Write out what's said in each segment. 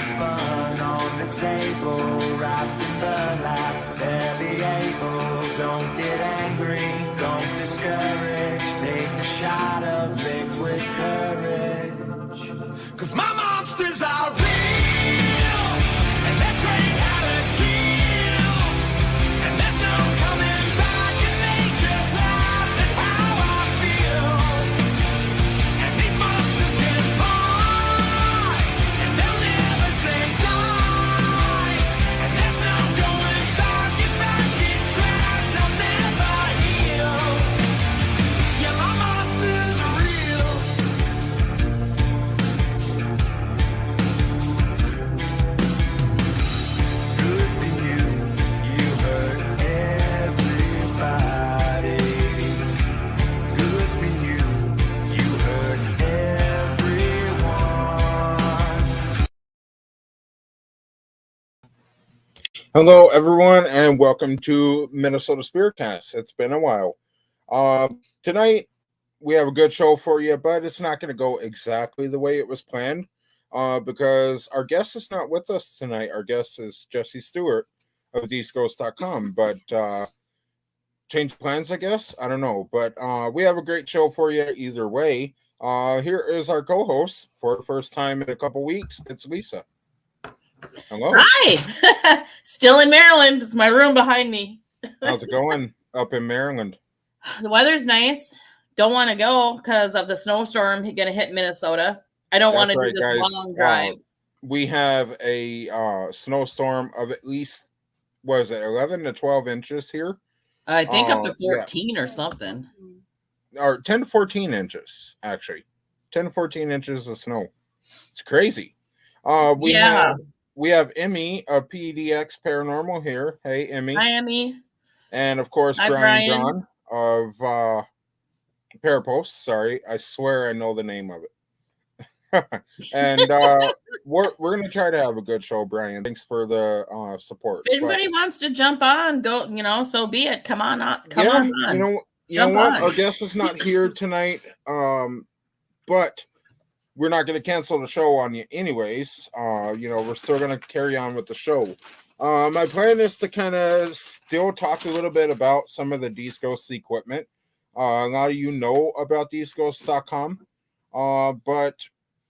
have fun on the table, wrapped in burlap, barely able. Don't get angry, don't discourage. Take a shot of liquid courage. 'Cause my monsters are real, and they're trained how to kill. And there's no coming back, and they just laugh at how I feel. And these monsters can fight, and they'll never say die. And there's no going back, if I get trapped, I'll never heal. Yeah, my monsters are real. Good for you, you hurt everybody. Good for you, you hurt everyone. Hello, everyone, and welcome to MNSpiritCast. It's been a while. Tonight, we have a good show for you, but it's not going to go exactly the way it was planned because our guest is not with us tonight. Our guest is Jesse Stuart of TheEastGhost.com, but change plans, I guess? I don't know, but we have a great show for you either way. Here is our co-host for the first time in a couple weeks. It's Lisa. Hello. Hi. Still in Maryland. It's my room behind me. How's it going up in Maryland? The weather's nice. Don't want to go because of the snowstorm going to hit Minnesota. I don't want to do this long drive. We have a snowstorm of at least, what is it, 11 to 12 inches here? I think up to 14 or something. Or 10 to 14 inches, actually. 10 to 14 inches of snow. It's crazy. We have Emmy of PDX Paranormal here. Hey, Emmy. Hi, Emmy. And, of course, Hi, Brian John of Parapost. Sorry, I swear I know the name of it. And we're going to try to have a good show, Brian. Thanks for the support. If anybody wants to jump on, go, so be it. Come on on. Come on. You know what? Our guest is not here tonight, but we're not going to cancel the show on you anyways. We're still going to carry on with the show. My plan is to kind of still talk a little bit about some of the These Ghosts equipment. A lot of you know about TheseGhosts.com, but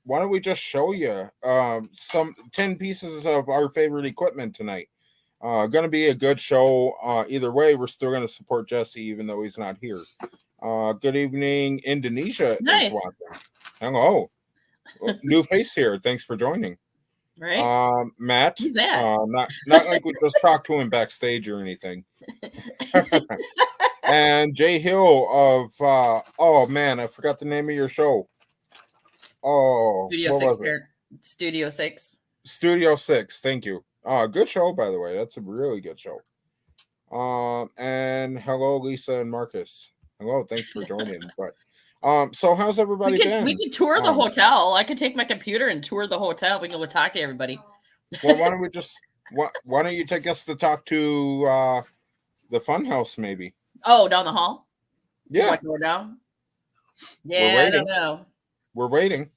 why don't we just show you some 10 pieces of our favorite equipment tonight. Going to be a good show. Either way, we're still going to support Jesse even though he's not here. Good evening, Indonesia. Nice. Is watching. Hello. New face here. Thanks for joining. Right. Matt. Who's that? Not like we just talked to him backstage or anything. And Jay Hill of oh man, I forgot the name of your show. Oh, Studio 6. Studio 6. Thank you. Good show, by the way. That's a really good show. And hello, Lisa and Marcus. Hello, thanks for joining. But so how's everybody been? We could tour the hotel. I could take my computer and tour the hotel. We can go talk to everybody. Well, why don't we just why don't you take us to talk to the Funhouse maybe? Oh, down the hall? Yeah. Like go down? Yeah, I don't know. We're waiting.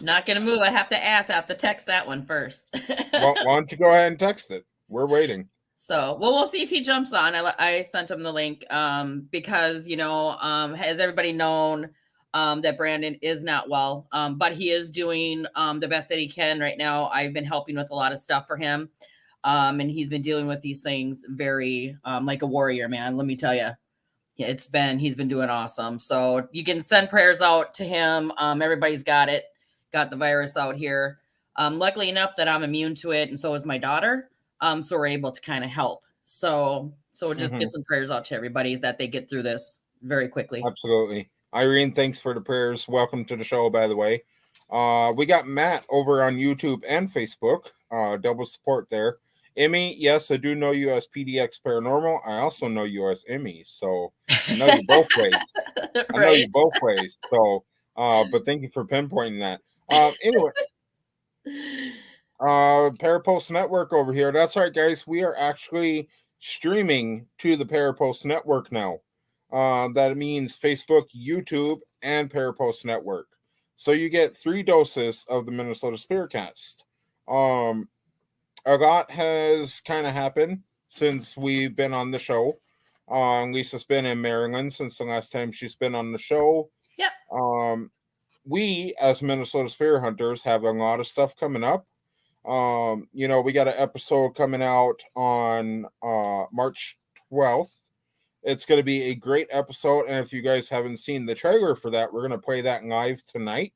Not gonna move. I have to text that one first. Well, why don't you go ahead and text it? We're waiting. So, we'll see if he jumps on. I sent him the link because, has everybody known that Brandon is not well, but he is doing the best that he can right now. I've been helping with a lot of stuff for him, and he's been dealing with these things very like a warrior, man. Let me tell you, he's been doing awesome. So you can send prayers out to him. Everybody's got the virus out here. Luckily enough that I'm immune to it, and so is my daughter. So we're able to kind of help. So just get some prayers out to everybody that they get through this very quickly. Absolutely. Irene, thanks for the prayers. Welcome to the show, by the way. We got Matt over on YouTube and Facebook. Double support there. Emmy, yes, I do know you as PDX Paranormal. I also know you as Emmy. So I know you both ways. Right. I know you both ways. So, but thank you for pinpointing that. Anyway. Parapost Network over here. That's right, guys. We are actually streaming to the Parapost Network now. That means Facebook, YouTube, and Parapost Network. So you get 3 doses of the Minnesota SpiritCast. A lot has kind of happened since we've been on the show. Lisa's been in Maryland since the last time she's been on the show. Yep. We, as Minnesota Spirit Hunters, have a lot of stuff coming up. We got an episode coming out on March 12th. It's going to be a great episode, and if you guys haven't seen the trailer for that, we're going to play that live tonight,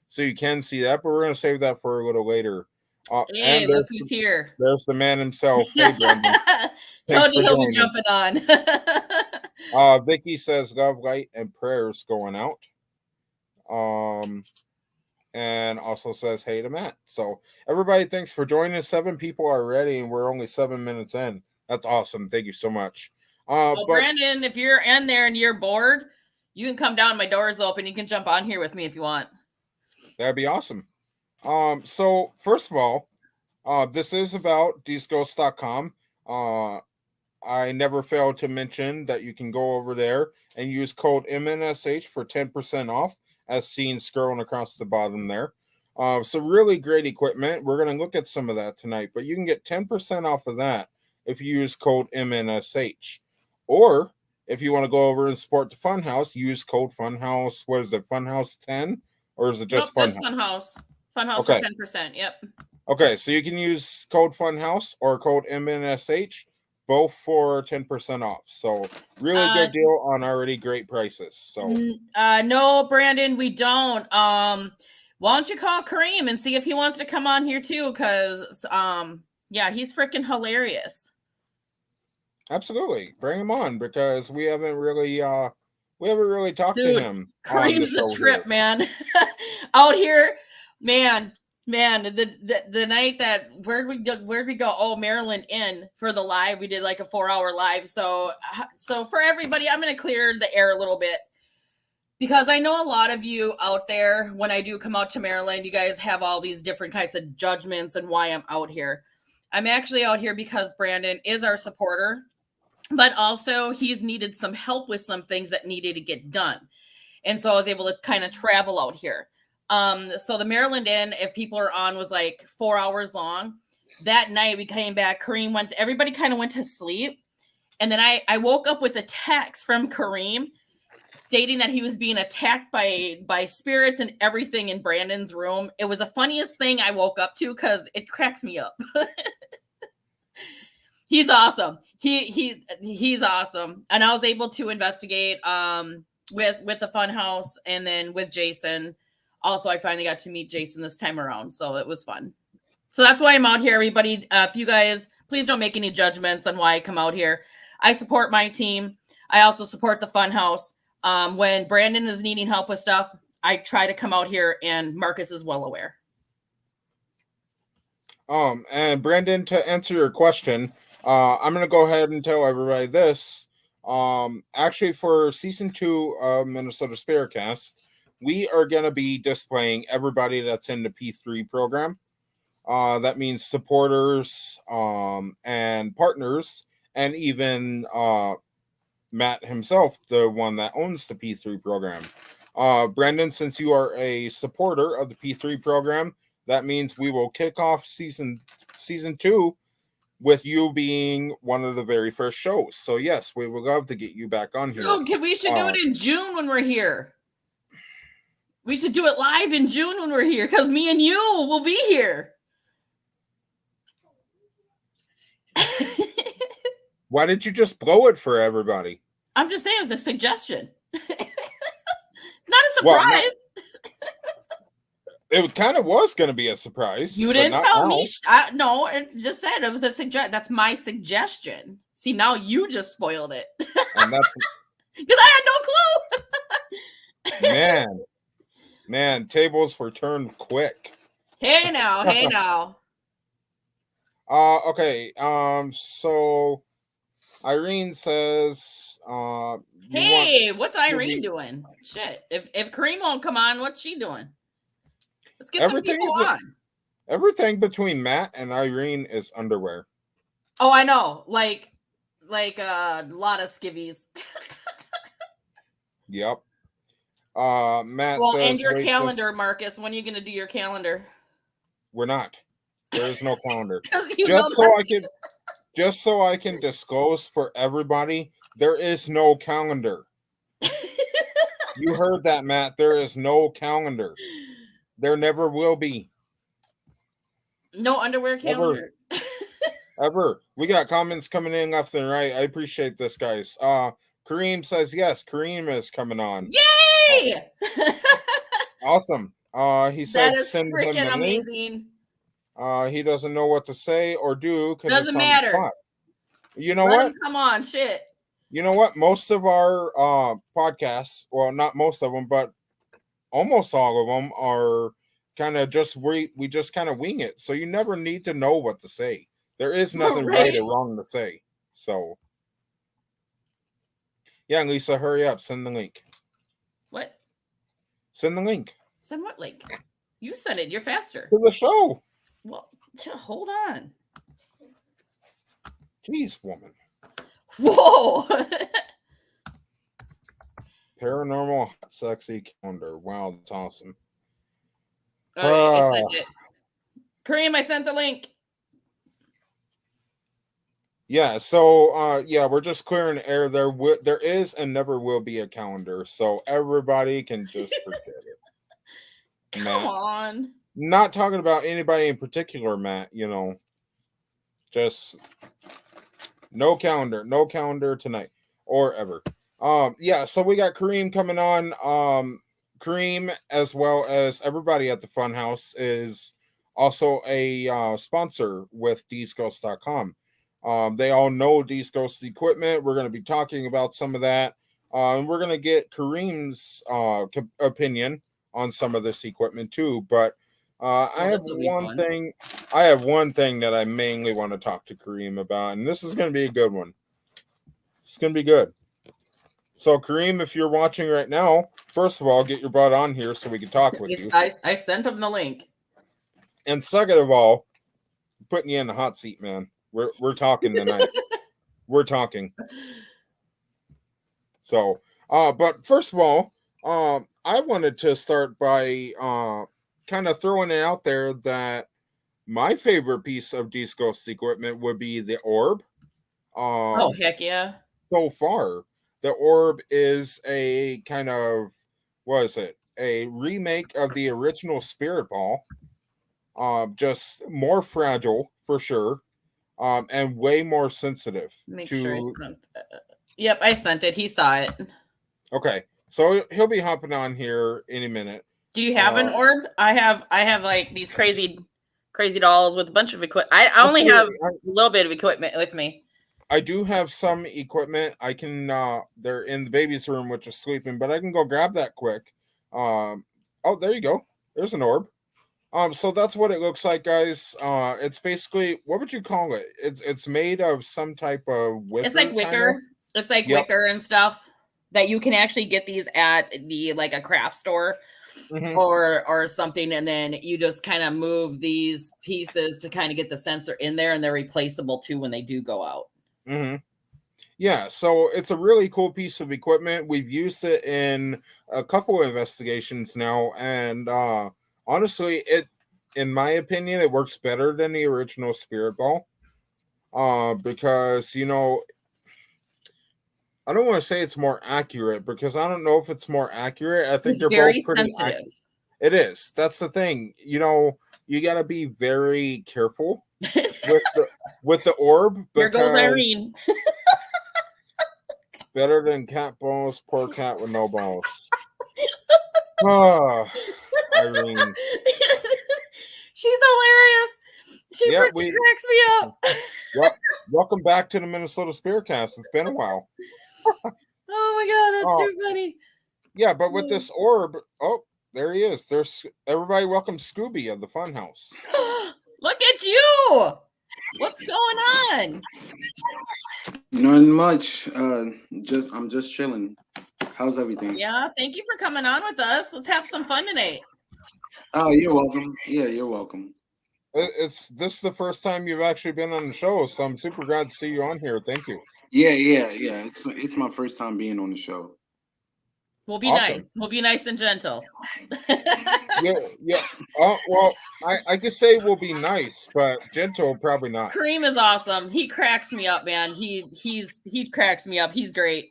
so you can see that, but we're going to save that for a little later. Hey, and look who's here. There's the man himself. Hey, Brendan. Told you he'll be jumping on. Vicky says love, light, and prayers going out. And also says hey to Matt. So everybody, thanks for joining us. 7 people already, and we're only 7 minutes in. That's awesome. Thank you so much. Brandon, if you're in there and you're bored, you can come down. My door's open. You can jump on here with me if you want. That'd be awesome. So first of all, this is about theseghosts.com. I never failed to mention that you can go over there and use code MNSH for 10% off, as seen scrolling across the bottom there. So really great equipment. We're going to look at some of that tonight, but you can get 10% off of that if you use code MNSH. Or if you want to go over and support the Funhouse, use code Funhouse. What is it, Funhouse 10? Or is it just Funhouse? Just Funhouse. Funhouse okay. For 10%. Yep. Okay, so you can use code Funhouse or code MNSH, both for 10% off. So really good deal on already great prices. So no, Brandon, we don't. Why don't you call Kareem and see if he wants to come on here too? Because yeah, he's freaking hilarious. Absolutely, bring him on, because we haven't really talked Dude, to him. Kareem's a trip, here. Man. Out here, man, the night that where'd we go? Oh, Maryland Inn for the live. We did like a 4-hour live. So for everybody, I'm gonna clear the air a little bit, because I know a lot of you out there, when I do come out to Maryland, you guys have all these different kinds of judgments and why I'm out here. I'm actually out here because Brandon is our supporter, but also he's needed some help with some things that needed to get done. And so I was able to kind of travel out here. So the Maryland Inn, if people are on, was like 4 hours long. That night we came back, everybody kind of went to sleep. And then I woke up with a text from Kareem stating that he was being attacked by spirits and everything in Brandon's room. It was the funniest thing I woke up to, because it cracks me up. He's awesome. He's awesome. And I was able to investigate with the Funhouse, and then with Jason. Also, I finally got to meet Jason this time around, so it was fun. So that's why I'm out here, everybody. If you guys, please don't make any judgments on why I come out here. I support my team. I also support the Funhouse. When Brandon is needing help with stuff, I try to come out here, and Marcus is well aware. And Brandon, to answer your question, I'm going to go ahead and tell everybody this. Actually, for season 2 of Minnesota SpiritCast, we are going to be displaying everybody that's in the P3 program. That means supporters, and partners, and even Matt himself, the one that owns the P3 program. Brandon, since you are a supporter of the P3 program, that means we will kick off season 2 with you being one of the very first shows. So yes, we would love to get you back on here. Oh, we should do it in June when we're here. We should do it live in June when we're here, because me and you will be here. Why did you just blow it for everybody? I'm just saying, it was a suggestion. Not a surprise. It kind of was going to be a surprise. You didn't tell me. No, it just said it was a suggestion. That's my suggestion. See, now you just spoiled it. And that's because I had no clue. Man, tables were turned quick. Hey now. Okay. So Irene says, hey, what's Irene doing? Shit. If Kareem won't come on, what's she doing? Let's get some people on. Everything between Matt and Irene is underwear. Oh, I know. Like a lot of skivvies. Yep. Matt Well, says, and your wait, calendar, Marcus. When are you going to do your calendar? we're not. There is no calendar. 'Cause you know Just so I can disclose for everybody, there is no calendar. You heard that, Matt. There is no calendar. There never will be. no underwear calendar. Ever. We got comments coming in left and right. I appreciate this, guys. Kareem says yes. Kareem is coming on. Yay! Awesome. He said That is send him freaking the link. amazing. He doesn't know what to say or do because it's Doesn't on matter. the spot. You know Let what? him come on, shit. You know what? Most of our podcasts, well, not most of them, but almost all of them are kind of just we just kind of wing it. So you never need to know what to say. There is nothing right or wrong to say. So yeah, Lisa, hurry up. Send the link. What? Send the link. Send what link? You send it. You're faster. To the show. Well, hold on. Jeez, woman. Whoa. Paranormal hot sexy calendar. Wow, that's awesome. All right, I sent it. Kareem, I sent the link. Yeah, so yeah, we're just clearing the air. There is and never will be a calendar, so everybody can just forget it. Come on. Not talking about anybody in particular, Matt. You know, just no calendar tonight or ever. Yeah, so we got Kareem coming on. Kareem, as well as everybody at the Funhouse, is also a sponsor with DSGhost.com. They all know These Ghosts equipment. We're going to be talking about some of that. And we're going to get Kareem's opinion on some of this equipment too. But I have one thing that I mainly want to talk to Kareem about, and this is going to be a good one. It's going to be good. So Kareem, if you're watching right now, first of all, get your butt on here so we can talk with you. I sent him the link. And second of all, putting you in the hot seat, man. We're talking tonight. We're talking. So, but first of all, I wanted to start by kind of throwing it out there that my favorite piece of These Ghosts equipment would be the orb. Oh, heck yeah. So far, the orb is a kind of, what is it? A remake of the original Spirit Ball. Just more fragile for sure. And way more sensitive. Yep, I sent it. He saw it. Okay, so he'll be hopping on here any minute. Do you have an orb? I have like these crazy dolls with a bunch of equipment. I only have a little bit of equipment with me. I do have some equipment. I can they're in the baby's room, which is sleeping, but I can go grab that quick. Oh, there you go. There's an orb. So that's what it looks like, guys. It's basically, what would you call it? It's made of some type of wicker. It's like wicker. Kinda. It's like wicker and stuff that you can actually get these at the like a craft store or something, and then you just kind of move these pieces to kind of get the sensor in there, and they're replaceable too when they do go out. Yeah, so it's a really cool piece of equipment. We've used it in a couple of investigations now, and honestly, in my opinion, it works better than the original Spirit Ball. Because, you know, I don't want to say it's more accurate because I don't know if it's more accurate. I think it's they're very both pretty sensitive. It is. That's the thing. You know, you got to be very careful with the orb. Here goes Irene. Better than cat balls, poor cat with no balls. Oh, Irene. She's hilarious. She cracks me up. Welcome back to the Minnesota SpiritCast. It's been a while. Oh my god, that's too funny. Yeah, but with this orb, there he is. There's everybody. Welcome Scooby of the Funhouse. Look at you. What's going on? Nothing much. I'm just chilling. How's everything? Yeah, thank you for coming on with us. Let's have some fun tonight. Oh, you're welcome. Yeah, you're welcome. This is the first time you've actually been on the show, so I'm super glad to see you on here. Thank you. Yeah. It's my first time being on the show. We'll be Awesome. nice. We'll be nice and gentle. Yeah. Well, I could say we'll be nice, but gentle probably not. Kareem is awesome. He cracks me up, man. He cracks me up. He's great.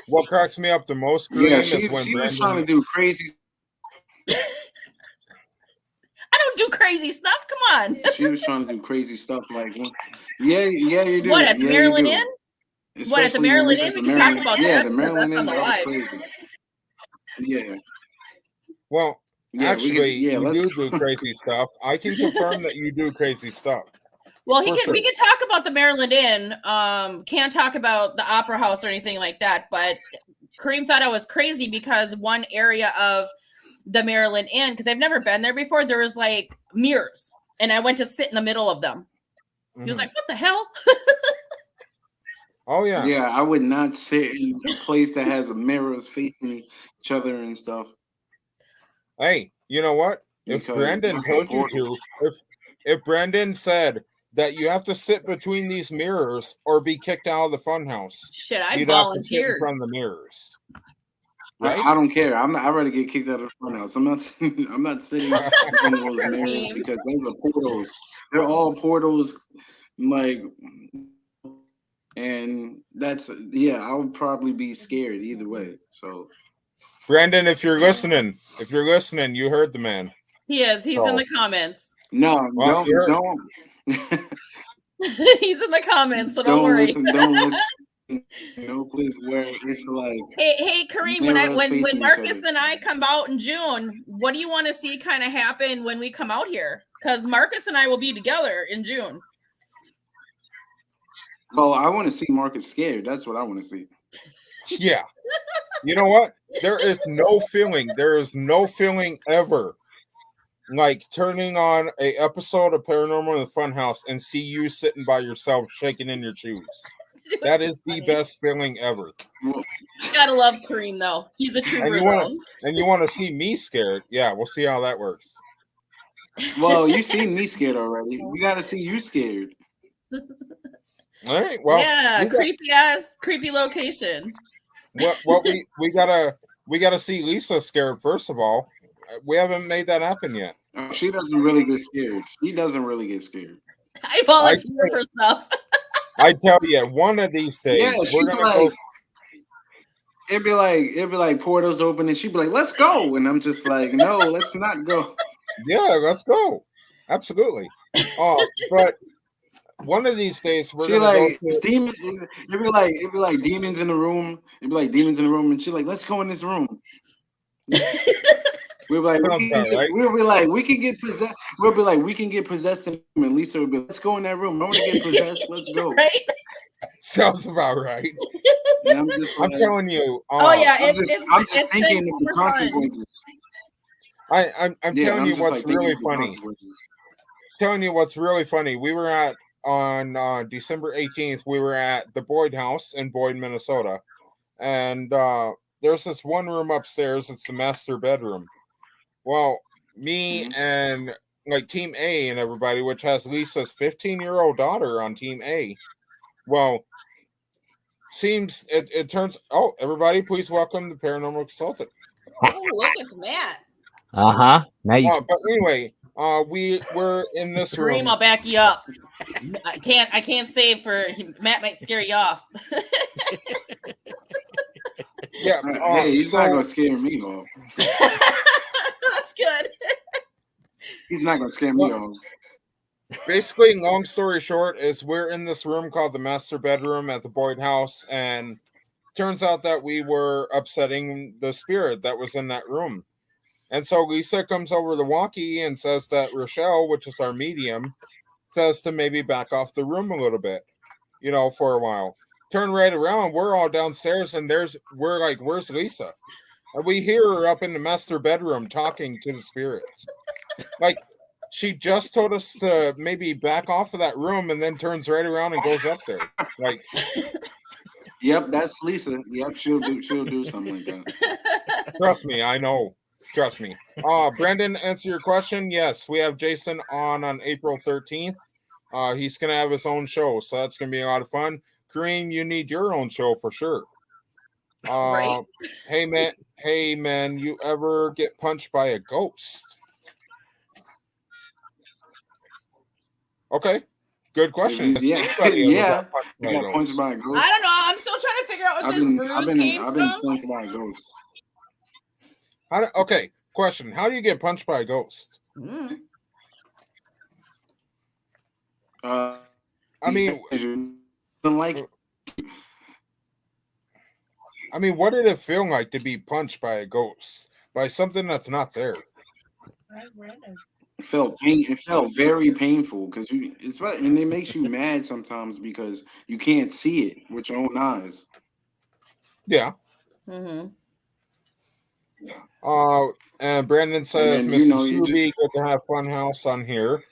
What cracks me up the most, Kareem, Yeah, is she when was Brandon. trying to do crazy. I don't do crazy stuff. Come on. She was trying to do crazy stuff like, yeah, you do. What, at the Yeah, Maryland you do. Inn? Especially What, at the when Maryland was Inn? at the We can talk Maryland- about yeah, that the because Maryland that's on Inn, the that was live. crazy. Yeah. Well, Yeah, actually, you let's do crazy stuff. I can confirm that you do crazy stuff. Well, For sure. we can talk about the Maryland Inn. Can't talk about the Opera House or anything like that. But Kareem thought I was crazy because one area of the Maryland Inn, because I've never been there before, there was like mirrors, and I went to sit in the middle of them. He was like, "What the hell?" Oh yeah. Yeah, I would not sit in a place that has mirrors facing each other and stuff. Hey, you know what? If Because Brandon that's told you important. to, if Brandon said that you have to sit between these mirrors or be kicked out of the funhouse, Shit, I you'd have to sit in volunteered. front of the mirrors. Right? I don't care. I'd rather get kicked out of the front house. I'm not sitting in front of those mirrors because those are portals. They're all portals, like, and that's I would probably be scared either way. So, Brandon, if you're listening, you heard the man. He is. He's in the comments. no, Well, don't. He's in the comments, so don't worry. Don't listen. No place where it's like, hey Kareem, mirrors when facing each Marcus other. and I come out in June, what do you want to see kind of happen when we come out here? Because Marcus and I will be together in June. Well, I want to see Marcus scared. That's what I want to see. Yeah. You know what? There is no feeling ever like turning on a episode of Paranormal in the Funhouse and see you sitting by yourself shaking in your shoes. That is the best feeling ever. You gotta love Kareem though. He's a trooper. And you want to see me scared. Yeah, we'll see how that works. Well, you've seen me scared already. We got to see you scared. All right. Well, yeah, creepy location. What we gotta see Lisa scared first of all. We haven't made that happen yet. She doesn't really get scared. She doesn't really get scared. I volunteer for stuff. I tell you, one of these days, Yeah, we're she's gonna like, go. it'd be like portals open, and she'd be like, "Let's go," and I'm just like, "No, let's not go." Yeah, let's go. Absolutely. But one of these days we're She gonna like go to, demons. It'd be like demons in the room. It'd be like demons in the room, and she's like, "Let's go in this room." We'll be like, we can get possessed. We'll be like, we can get possessed, and Lisa will be, let's go in that room. I want to get possessed. Let's go. Right? Sounds about right. And I'm telling you. I'm just thinking of the consequences. I'm telling you what's really funny. Telling you what's really funny. We were on December 18th. We were at the Boyd House in Boyd, Minnesota, and there's this one room upstairs. It's the master bedroom. Well, me and like Team A and everybody, which has Lisa's 15-year-old daughter on Team A. Well, seems it turns. Oh, everybody, please welcome the paranormal consultant. Oh, look, it's Matt. Now you. But anyway, we were in this room. Kareem, I'll back you up. I can't say for Matt might scare you off. Yeah, hey, he's not gonna scare me off. That's good. He's not gonna scare me off. Basically, long story short, is we're in this room called the master bedroom at the Boyd House, and turns out that we were upsetting the spirit that was in that room. And so Lisa comes over the walkie and says that Rochelle, which is our medium, says to maybe back off the room a little bit, for a while. Turn right around, we're all downstairs, and we're like, where's Lisa? And we hear her up in the master bedroom talking to the spirits. Like, she just told us to maybe back off of that room, and then turns right around and goes up there. Like, yep, that's Lisa. Yep, she'll do something like that. Trust me, I know. Trust me. Brandon, answer your question. Yes, we have Jason on April 13th. He's gonna have his own show, so that's gonna be a lot of fun. Kareem, you need your own show for sure. Right? Hey man, you ever get punched by a ghost? Okay, good question. Has Yeah, anybody ever yeah. got punched I by a got punched ghost? by a ghost. I don't know. I'm still trying to figure out what this bruise came I've been from. punched by a ghost. Okay, question. How do you get punched by a ghost? Mm. I mean, like what did it feel like to be punched by a ghost? By something that's not there? it felt very painful because and it makes you mad sometimes because you can't see it with your own eyes. Yeah. Mm-hmm. And Brandon says, then, Mr. you Subi, good to have Funhouse on here.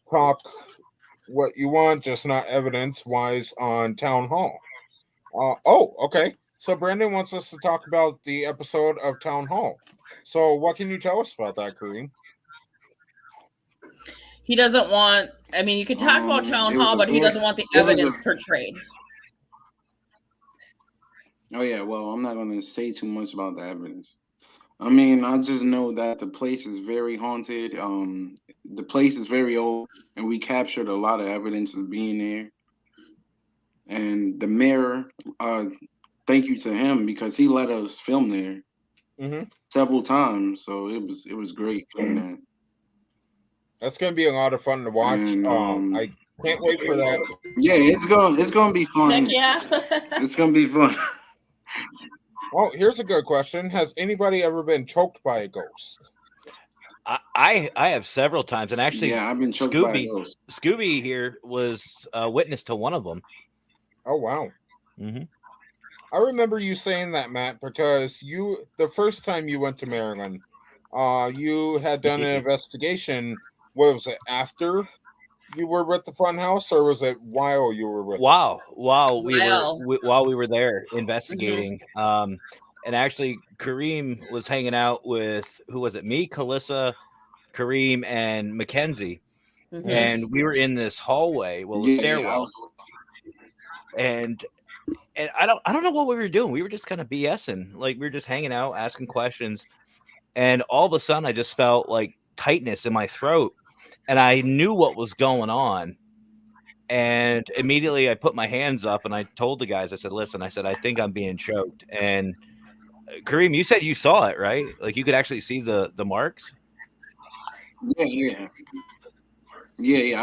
Talk what you want, just not evidence-wise on Town Hall. Okay. So Brandon wants us to talk about the episode of Town Hall. So what can you tell us about that, Kareem? He doesn't want. I mean, you could talk about Town Hall, but he doesn't want the evidence portrayed. Oh yeah, well, I'm not going to say too much about the evidence. I mean, I just know that the place is very haunted. The place is very old, and we captured a lot of evidence of being there. And the mayor, thank you to him because he let us film there several times. So it was great filming that. That's going to be a lot of fun to watch. And, I can't wait for that. Yeah, it's gonna be fun. Heck yeah. It's gonna be fun. Well, here's a good question. Has anybody ever been choked by a ghost? I have several times, and actually, Yeah, I've been choked by a ghost. Scooby here was a witness to one of them. Oh wow! Mm-hmm. I remember you saying that, Matt, because the first time you went to Maryland, you had done an investigation. What was it, after you were with the Funhouse, or was it while you were with? While we were there investigating. Mm-hmm. And actually, Kareem was hanging out with, who was it? Me, Kalissa, Kareem, and Mackenzie. Mm-hmm. And we were in this hallway, the stairwell. And I don't know what we were doing. We were just kind of BSing. Like, we were just hanging out, asking questions. And all of a sudden, I just felt like tightness in my throat. And I knew what was going on. And immediately I put my hands up and I told the guys, I said, listen, I think I'm being choked. And Kareem, you said you saw it, right? Like, you could actually see the marks? Yeah,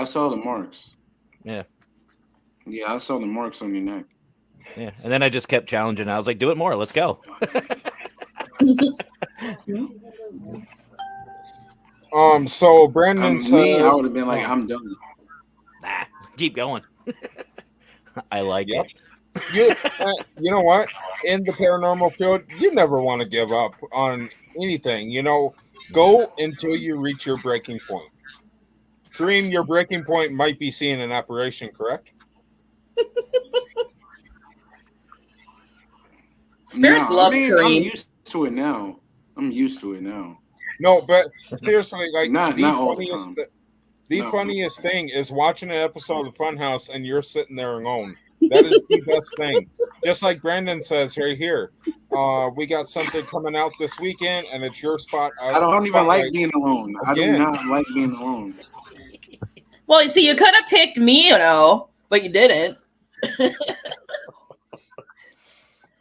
I saw the marks. Yeah, I saw the marks on your neck. Yeah, and then I just kept challenging. I was like, do it more. Let's go. So Brandon says, I would have been like, I'm done. Nah, keep going. I like it. You know what? In the paranormal field, you never want to give up on anything. Go until you reach your breaking point. Kareem, your breaking point might be seeing an apparition, correct? Spirits love Kareem. I'm used to it now. No, but seriously, like, not all the time. The funniest thing is watching an episode of the Funhouse and you're sitting there alone. That is the best thing. Just like Brandon says right here, we got something coming out this weekend, and it's your spot. I don't even like being alone. Again. I do not like being alone. Well, see, you could have picked me, but you didn't.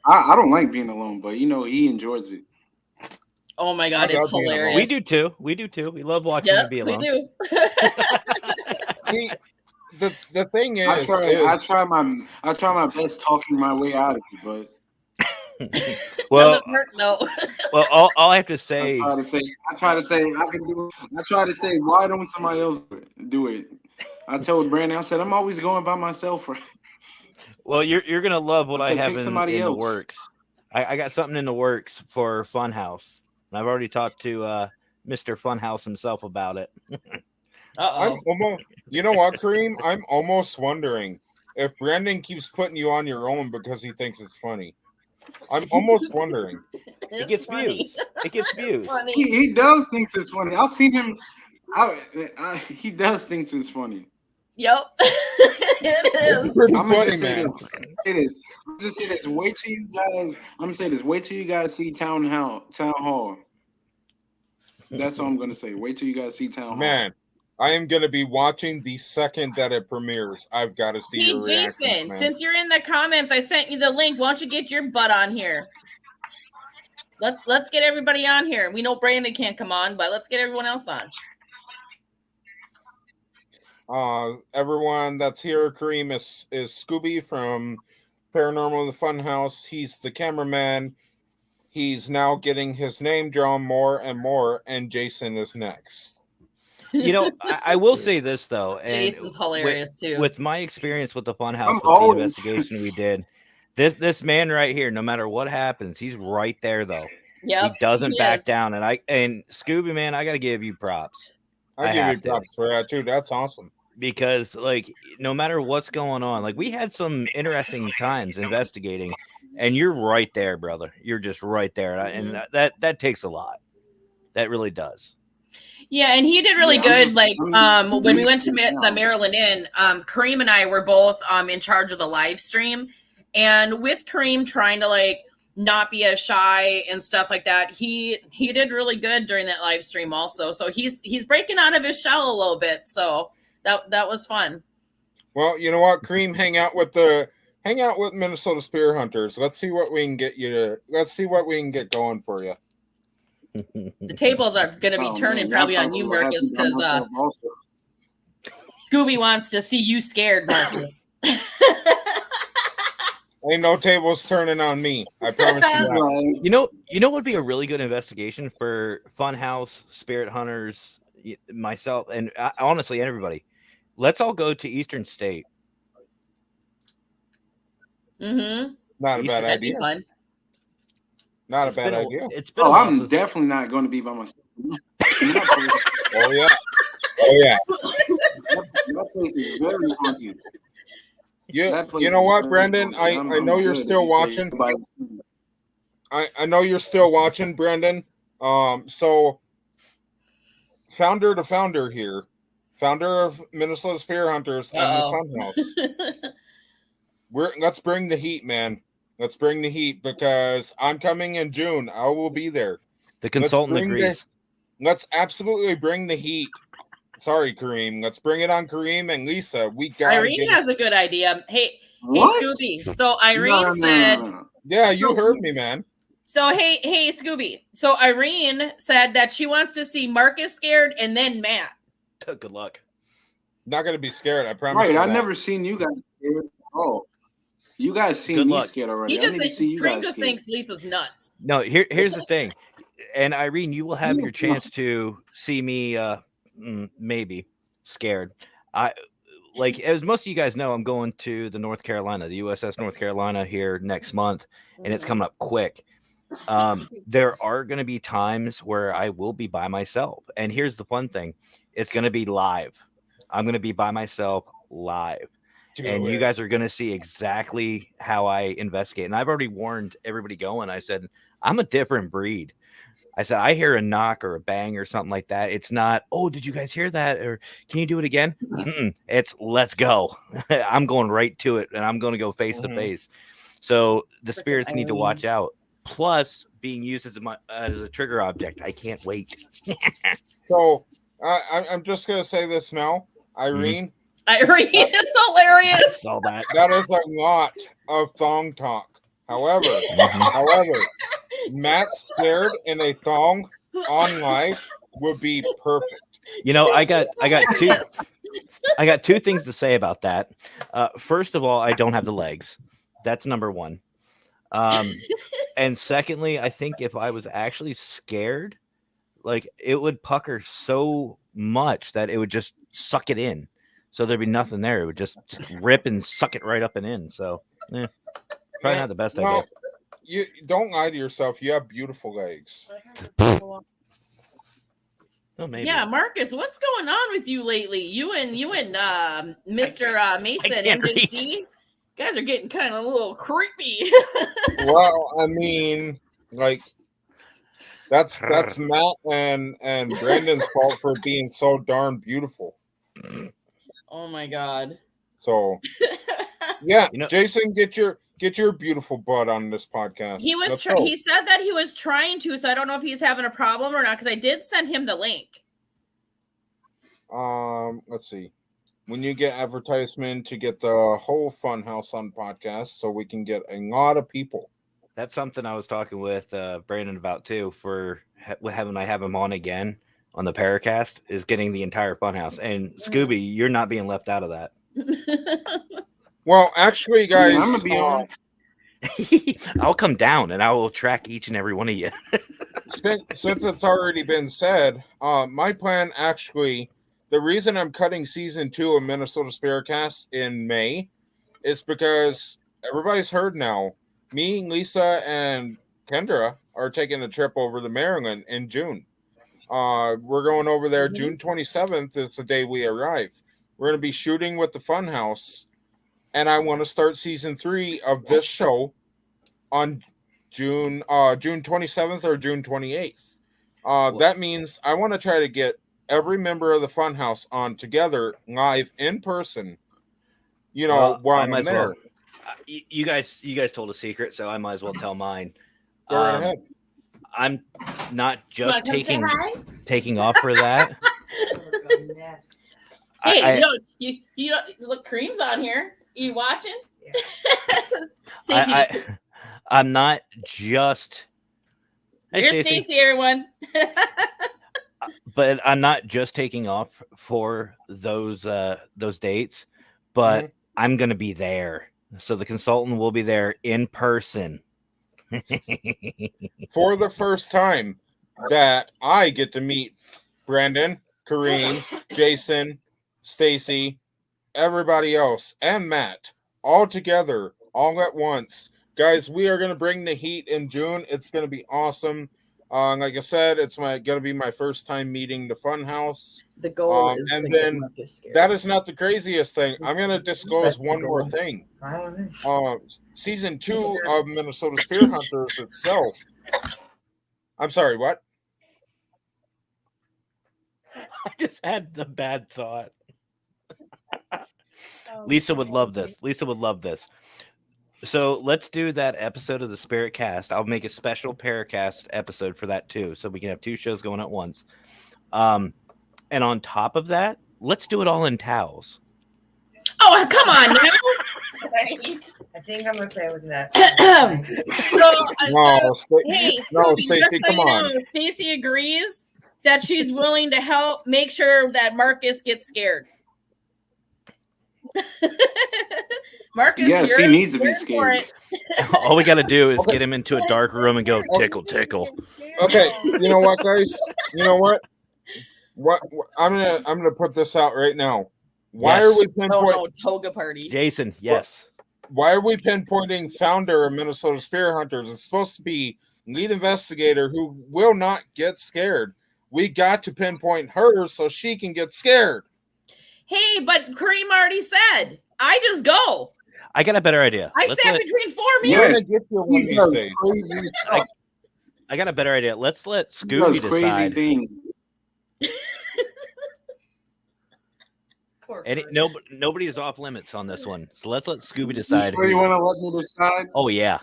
I don't like being alone, but he enjoys it. Oh my God, it's hilarious. We do too. We love watching you be alone. We do. See, the thing is, I try my best talking my way out of it, but doesn't hurt, no. Well, all I have to say, I try to say I can do it. I try to say, why don't somebody else do it? I told Brandon, I said, I'm always going by myself. Well, you're gonna love what I have in the works. I got something in the works for Funhouse. And I've already talked to Mr. Funhouse himself about it. You know what, Kareem? I'm almost wondering if Brandon keeps putting you on your own because he thinks it's funny. I'm almost wondering. It gets views. It gets views. He does think it's funny. I've seen him. He does think it's funny. Yep. It is. Pretty I'm gonna funny, just say man. this. It is. I'm just say this. Wait till you guys. I'm gonna say this. Wait till you guys see Town Hall. That's all I'm gonna say. Wait till you guys see Town Hall. Man, I am gonna be watching the second that it premieres. I've got to see Hey, your reaction, Jason, man. since you're in the comments, I sent you the link. Why don't you get your butt on here? Let's get everybody on here. We know Brandon can't come on, but let's get everyone else on. Everyone that's here, Kareem is Scooby from Paranormal the Funhouse. He's the cameraman. He's now getting his name drawn more and more, and Jason is next. You know, I will say this though, and Jason's hilarious too. With my experience with the Funhouse, I'm with always- the investigation we did, this man right here, no matter what happens, he's right there though. Yep, He doesn't he back is. down, and Scooby, man, I got to give you props. I give have you to. props for that too. That's awesome. Because like no matter what's going on, like we had some interesting times investigating, and you're right there, brother. You're just right there, and that takes a lot. That really does. Yeah, and he did really Yeah, good. I'm- Like I'm- when we went to Yeah. the Maryland Inn, Kareem and I were both in charge of the live stream, and with Kareem trying to like not be as shy and stuff like that, he did really good during that live stream also. So he's breaking out of his shell a little bit. So that was fun. Well, you know what, Kareem, hang out with Minnesota Spear Hunters. Let's see what we can get you to. Let's see what we can get going for you. The tables are going to be Oh, turning man, probably y'all on you, probably Marcus, happy by because myself also. Scooby wants to see you scared, Marcus. Ain't no tables turning on me. I promise you that. Right. You know what would be a really good investigation for Funhouse, Spirit Hunters, myself, and honestly, everybody. Let's all go to Eastern State. Mm-hmm. Not a bad That'd be idea. fun. Not a It's bad been idea. It's been. a Oh, while I'm since- definitely not going to be by myself. Oh yeah. Oh yeah. That place is very haunted. That place You know is what, very Brandon? haunted. I know you're good still if you say watching. by- I know you're still watching, Brendan. So founder here, founder of Minnesota Spear Hunters and the Funhouse. Let's bring the heat, man. Let's bring the heat because I'm coming in June. I will be there. The consultant bring agrees. Let's absolutely bring the heat. Sorry, Kareem. Let's bring it on Kareem and Lisa. We got Irene has a good idea. Hey, What? Scooby. So Irene said, No. Yeah, you heard me, man. so hey, Scooby. So Irene said that she wants to see Marcus scared and then Matt. Good luck. Not gonna be scared. I promise. Right, you I've that. never seen you guys scared. Oh, you guys seen Good me luck. scared already. He I just need to see you Kareem guys just scared. thinks Lisa's nuts. No, here's the thing, and Irene, you will have your chance to see me. Maybe scared. Like as most of you guys know, I'm going to the North Carolina, the USS North Carolina here next month, and it's coming up quick. There are going to be times where I will be by myself, and here's the fun thing: it's going to be live. I'm going to be by myself live, and you guys are going to see exactly how I investigate. And I've already warned everybody going. I said I'm a different breed. I said, I hear a knock or a bang or something like that. It's not, oh, did you guys hear that? Or can you do it again? It's let's go. I'm going right to it, and I'm going to go face to face. So the spirits need to watch out. Plus, being used as a trigger object. I can't wait. So I'm just gonna say this now, Irene. Irene is hilarious. All that. That is a lot of thong talk. However, Matt scared in a thong on live would be perfect. You know, I got two things to say about that. First of all, I don't have the legs. That's number one. And secondly, I think if I was actually scared, like it would pucker so much that it would just suck it in. So there'd be nothing there. It would just rip and suck it right up and in. So probably not the best idea. You don't lie to yourself. You have beautiful legs. Oh, maybe. Yeah, Marcus, what's going on with you lately? You and Mr. Mason and JC, guys are getting kind of a little creepy. Well, I mean, like that's Matt and Brandon's fault for being so darn beautiful. Oh my God. So yeah, You know- Jason, get your beautiful butt on this podcast. He was. Let's go. He said that he was trying to, so I don't know if he's having a problem or not. Because I did send him the link. Let's see. When you get advertisement to get the whole Funhouse on podcast, so we can get a lot of people. That's something I was talking with Brandon about too. For having I have him on again on the Paracast, is getting the entire Funhouse. And Scooby, you're not being left out of that. Well, actually, guys, I'm gonna be on. I'll come down and I will track each and every one of you. since it's already been said, my plan actually, the reason I'm cutting season 2 of MNSpiritCast in May is because everybody's heard now. Me, Lisa, and Kendra are taking a trip over to Maryland in June. We're going over there June 27th is the day we arrive. We're going to be shooting with the Funhouse, and I want to start season 3 of this show on June 27th or June 28th. That means I want to try to get every member of the Funhouse on together live in person. You know, while I'm there. Well. You guys tald a secret, so I might as well tell mine. Go right ahead. I'm not just taking off for that. Hey, you don't look. Cream's on here. You watching? Yeah. I'm not just. Here's Stacey, everyone. But I'm not just taking off for those dates, but I'm gonna be there. So the consultant will be there in person. For the first time that I get to meet Brandon, Kareem, Jason, Stacy, everybody else, and Matt all together, all at once. Guys, we are going to bring the heat in June. It's going to be awesome. Like I said, it's going to be my first time meeting the Funhouse. The goal is and then that is not the craziest thing. I'm going to disclose one more thing. Season 2 of Minnesota Spirit Hunters itself. I'm sorry, what? I just had the bad thought. Lisa would love this. Lisa would love this. So let's do that episode of the Spirit Cast. I'll make a special Paracast episode for that too, so we can have 2 shows going at once. And on top of that, let's do it all in towels. Oh, come on now. I think I'm okay with that. Stacey, come on. Stacey agrees that she's willing to help make sure that Marcus gets scared. Marcus, yes, he needs to be scared. All we got to do is get him into a dark room and go tickle, tickle. Okay, you know what, guys? You know what? What I'm gonna put this out right now. Why are we pinpointing toga party? Jason, yes. Why are we pinpointing founder of Minnesota Spirit Hunters? It's supposed to be lead investigator who will not get scared. We got to pinpoint her so she can get scared. Hey, but Kareem already said, I just go. I got a better idea. I sat between 4 men. Yes. Get you one of these days. I got a better idea. Let's let Scooby decide. Crazy thing. Nobody is off limits on this one. So let's let Scooby decide. You want to let me decide? Oh, yeah.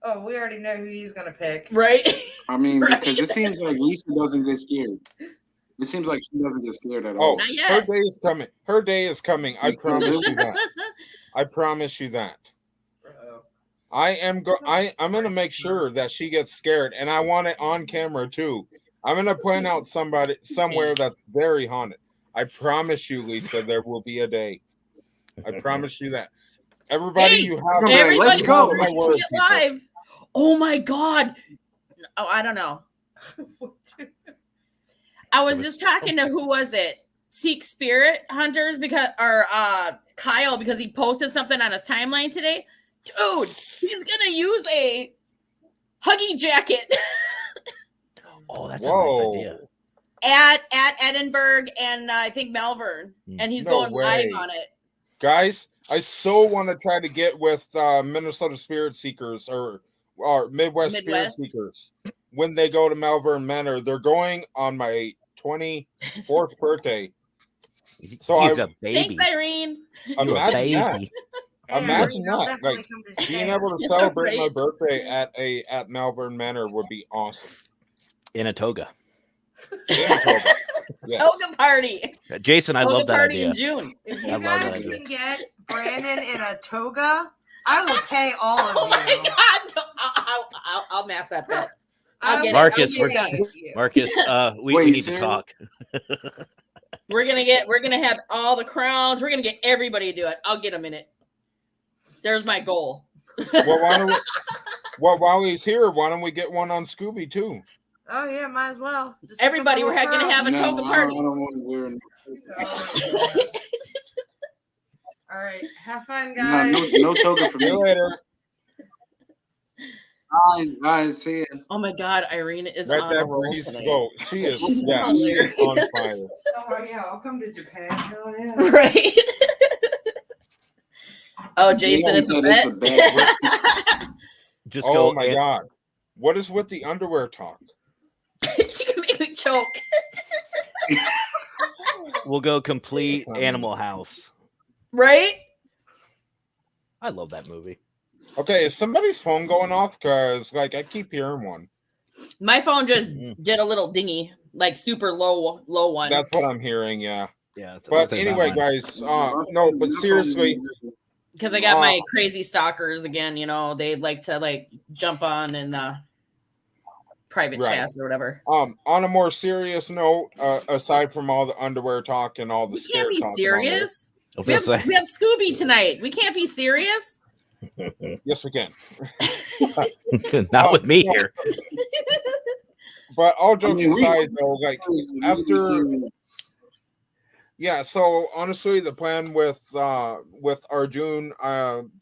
Oh, we already know who he's going to pick. Right? I mean, because it seems like Lisa doesn't get scared. It seems like she doesn't get scared at all. Not yet. Her day is coming. Her day is coming. I promise you that. I promise you that. I'm going to make sure that she gets scared, and I want it on camera too. I'm going to point out somewhere that's very haunted. I promise you, Lisa, there will be a day. I promise you that. Everybody, you have. Everybody, let's go. My word, live. Oh my God. Oh, I don't know. I was just talking to who was it? Seek Spirit Hunters Kyle, because he posted something on his timeline today. Dude, he's gonna use a Huggy jacket. Oh, that's a nice idea. At Edinburgh and I think Malvern, and he's going live on it. Guys, I so want to try to get with Minnesota Spirit Seekers or Midwest Spirit Seekers when they go to Malvern Manor. They're going on my 24th birthday. So He's a baby. Thanks, Irene. imagine that. Baby. Imagine I'll that. definitely Like come to being stay. able to celebrate my Right. birthday at Malvern Manor would be awesome. In a toga. In October. Yes. Toga party. Jason, I Toga love that party idea. in June. If I you love that guys idea. can get Brandon in a toga, I will pay all of Oh my you. God. No, I'll mask that bet. I'll get it. Marcus, I'll get it done. Marcus, we Wait, need to serious? talk. We're gonna have all the crowns. We're gonna get everybody to do it. I'll get them in it. There's my goal. Well, why don't we, well, while he's here, why don't we get one on Scooby too? Oh yeah, might as well. Just Everybody, come we're on gonna have a No, toga I party. don't want to wear no. All right, have fun, No, guys. no toga for See you me. later. Guys, see ya. Oh my God, Irene is Right on there a where roll he's to tonight. go. She is, She's yeah, she is on hilarious. fire. Oh yeah, I'll come to Japan. Hell yeah. Right? Oh, Jason, it's a Said it's a bet. bad Just Oh go. my God. What is with the underwear talk? She can make me choke. We'll go complete Animal House. Right? I love that movie. Okay, is somebody's phone going off? Because like I keep hearing one. My phone just Mhm. did a little dingy, like super low one. That's what I'm hearing, yeah. Yeah. it's- But it's anyway, about mine. guys, no, but seriously, Because I got my crazy stalkers again, you know, they like to like jump on in the private Right. chats or whatever. on a more serious note, aside from all the underwear talk and all the We scare can't be talk and all serious. I was We gonna have, we have Scooby tonight. We can't be serious. this, yes, we can. Not with me here. But all jokes I mean, aside, though, like after, yeah. So honestly, the plan with our June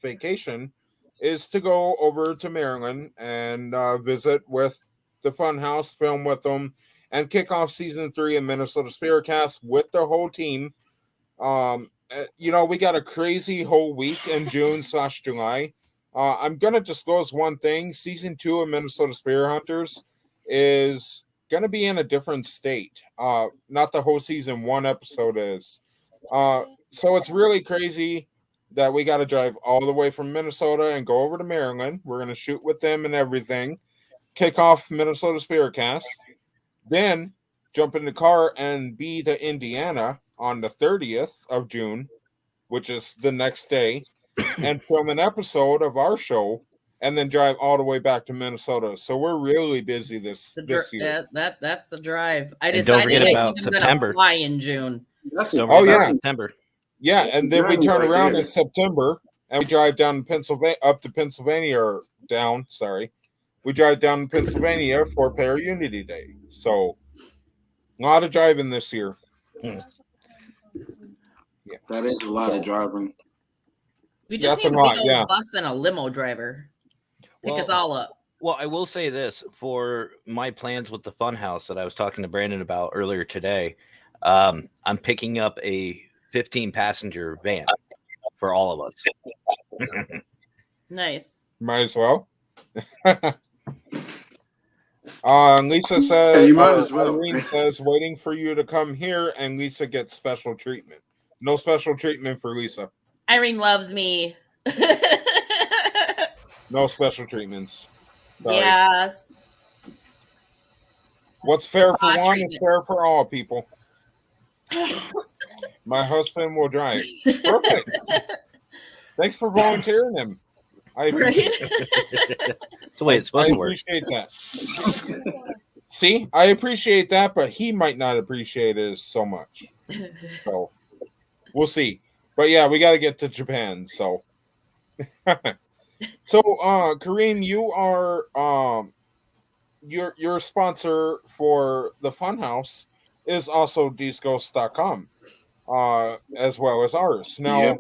vacation is to go over to Maryland and visit with the Funhouse, film with them, and kick off season 3 of MNSpiritCast with the whole team. You know, we got a crazy whole week in June/July. I'm gonna disclose one thing: season 2 of Minnesota Spirit Hunters is gonna be in a different state. Not the whole season 1 episode is. So it's really crazy that we got to drive all the way from Minnesota and go over to Maryland. We're gonna shoot with them and everything. Kick off Minnesota Spiritcast, then jump in the car and be to Indiana on the 30th of June, which is the next day, and film an episode of our show, and then drive all the way back to Minnesota. So we're really busy this year. That's a drive. I And don't decided forget I'm about even gonna September. fly in June. Don't Oh, forget about yeah. September. Yeah, and then we Journey turn right around there. in September and we drive down Pennsylvania, up to Pennsylvania, or down. Sorry, we drive down to Pennsylvania for Pair Unity Day. So a lot of driving this year. That is a lot of driving. We just That's a need a lot, big old yeah. bus and a limo driver. Pick us all up. Well, I will say this for my plans with the Funhouse that I was talking to Brandon about earlier today. I'm picking up a 15-passenger van for all of us. Nice. Might as well. Lisa says, Yeah, you might as well. Irene says, waiting for you to come here, and Lisa gets special treatment. No special treatment for Lisa. Irene loves me. No special treatments. Sorry. Yes. What's fair for Aw, one is treatment. fair for all, people. My husband will drive. Perfect. Thanks for volunteering him. I appreciate, That's the way it's supposed to work. appreciate that. See, I appreciate that, but he might not appreciate it so much. So we'll see. But yeah, we got to get to Japan. So, Kareen, you are your sponsor for the Funhouse is also DeesGhosts.com, as well as ours. Now,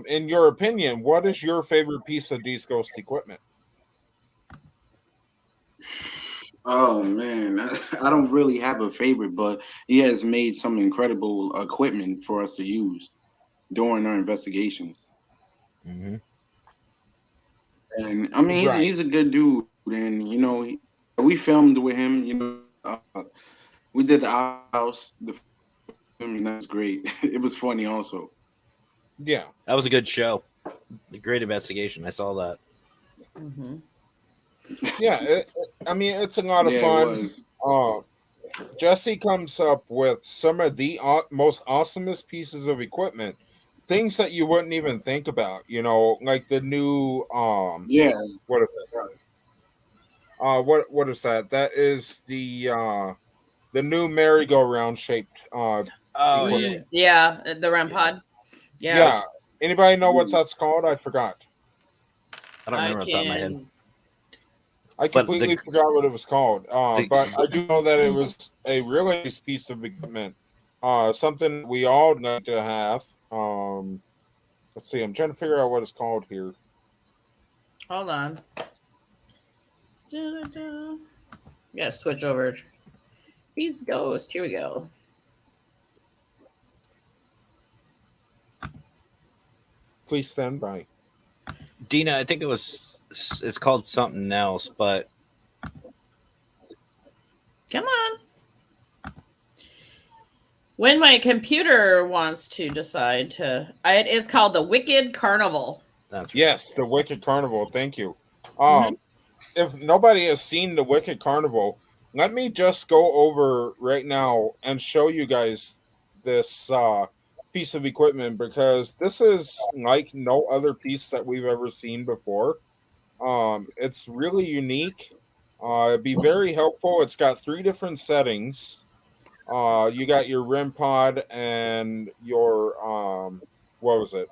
in your opinion, what is your favorite piece of Dees Ghost equipment? Oh man, I don't really have a favorite, but he has made some incredible equipment for us to use during our investigations. Mm-hmm. And I mean, Right. he's a good dude, and you know, we filmed with him. You know, we did the house, the I mean, that's great. It was funny also. Yeah. That was a good show. A great investigation. I saw that. Mm-hmm. Yeah. I mean, it's a lot of Yeah, it fun. was. Jesse comes up with some of the most awesomest pieces of equipment, things that you wouldn't even think about. You know, like the new Yeah. what is it? What is that? That is the new merry-go-round shaped Oh equipment. Yeah, the REM pod. Yeah, Yeah. Anybody know what that's called? I forgot. I don't I remember off the top of my head. can. I But completely forgot what it was called. the- But I do know that it was a really nice piece of equipment. Something we all need to have. Let's see. I'm trying to figure out what it's called here. Hold on. Da-da-da. Yeah, switch over. These ghosts. Here we go. Please stand by. Dina, I think it's called something else, but Come on. When my computer wants to decide to, it is called the Wicked Carnival. that's Yes, the Wicked Carnival. Thank you. Mhm. If nobody has seen the Wicked Carnival, let me just go over right now and show you guys this piece of equipment, because this is like no other piece that we've ever seen before. It's really unique. It'd be very helpful. It's got 3 different settings. You got your REM pod and your what was it?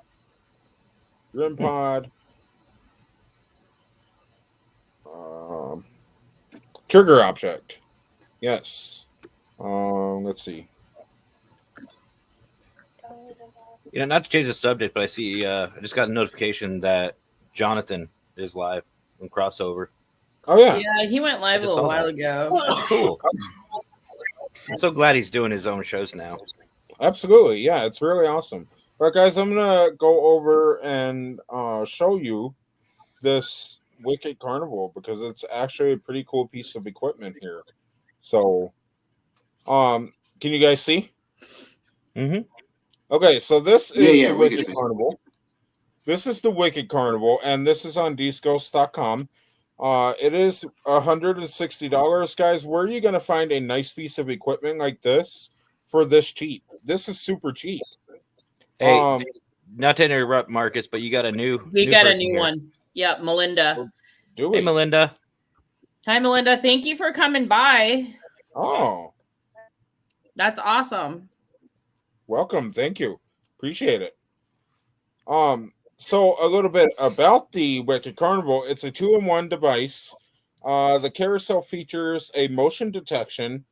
REM pod. Um, Trigger object. Yes. Let's see. not to change the subject, but I see I just got a notification that Jonathan is live on crossover. Oh yeah. Yeah, he went live a just little saw while that. ago. Cool. I'm so glad he's doing his own shows now. Absolutely. Yeah, it's really awesome. But guys, I'm gonna go over and show you this Wicked Carnival, because it's actually a pretty cool piece of equipment here. So can you guys see? Mm-hmm. Okay, so this is Yeah, the we can Wicked see. Carnival. This is the Wicked Carnival, and this is on DSGhost.com. It is $160, guys. Where are you going to find a nice piece of equipment like this for this cheap? This is super cheap. Hey, not to interrupt, Marcus, but you got a new. We got a person new here. one. Yep, Melinda. Do Hey, we? Melinda. Hi, Melinda. Thank you for coming by. Oh, That's awesome. welcome. Thank you. Appreciate it. So a little bit about the Wicked Carnival. It's a 2-in-1 device. The carousel features a motion detection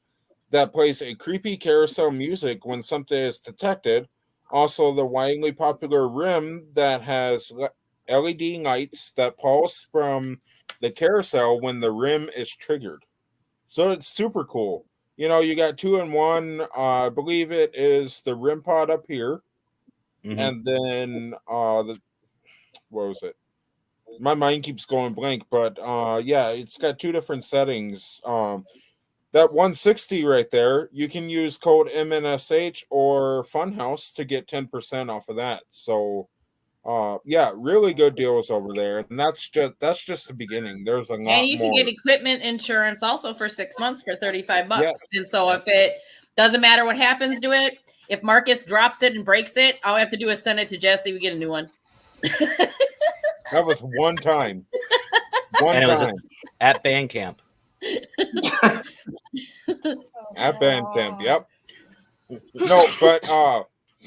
that plays a creepy carousel music when something is detected. Also, the widely popular rim that has LED lights that pulse from the carousel when the rim is triggered. So it's super cool. You know, you got 2-in-1. I believe it is the rim pod up here. Mhm. And then what was it? My mind keeps going blank, but yeah, it's got 2 different settings. That 160 right there, you can use code MNSH or Funhouse to get 10% off of that. So yeah, really good deals over there. And that's just the beginning. There's a lot And you more. can get equipment insurance also for 6 months for $35. Yes. And so if it doesn't matter what happens to it, if Marcus drops it and breaks it, all I have to do is send it to Jesse. We get a new one. That was one time. And it was at band camp. At Bandcamp, yep. No, but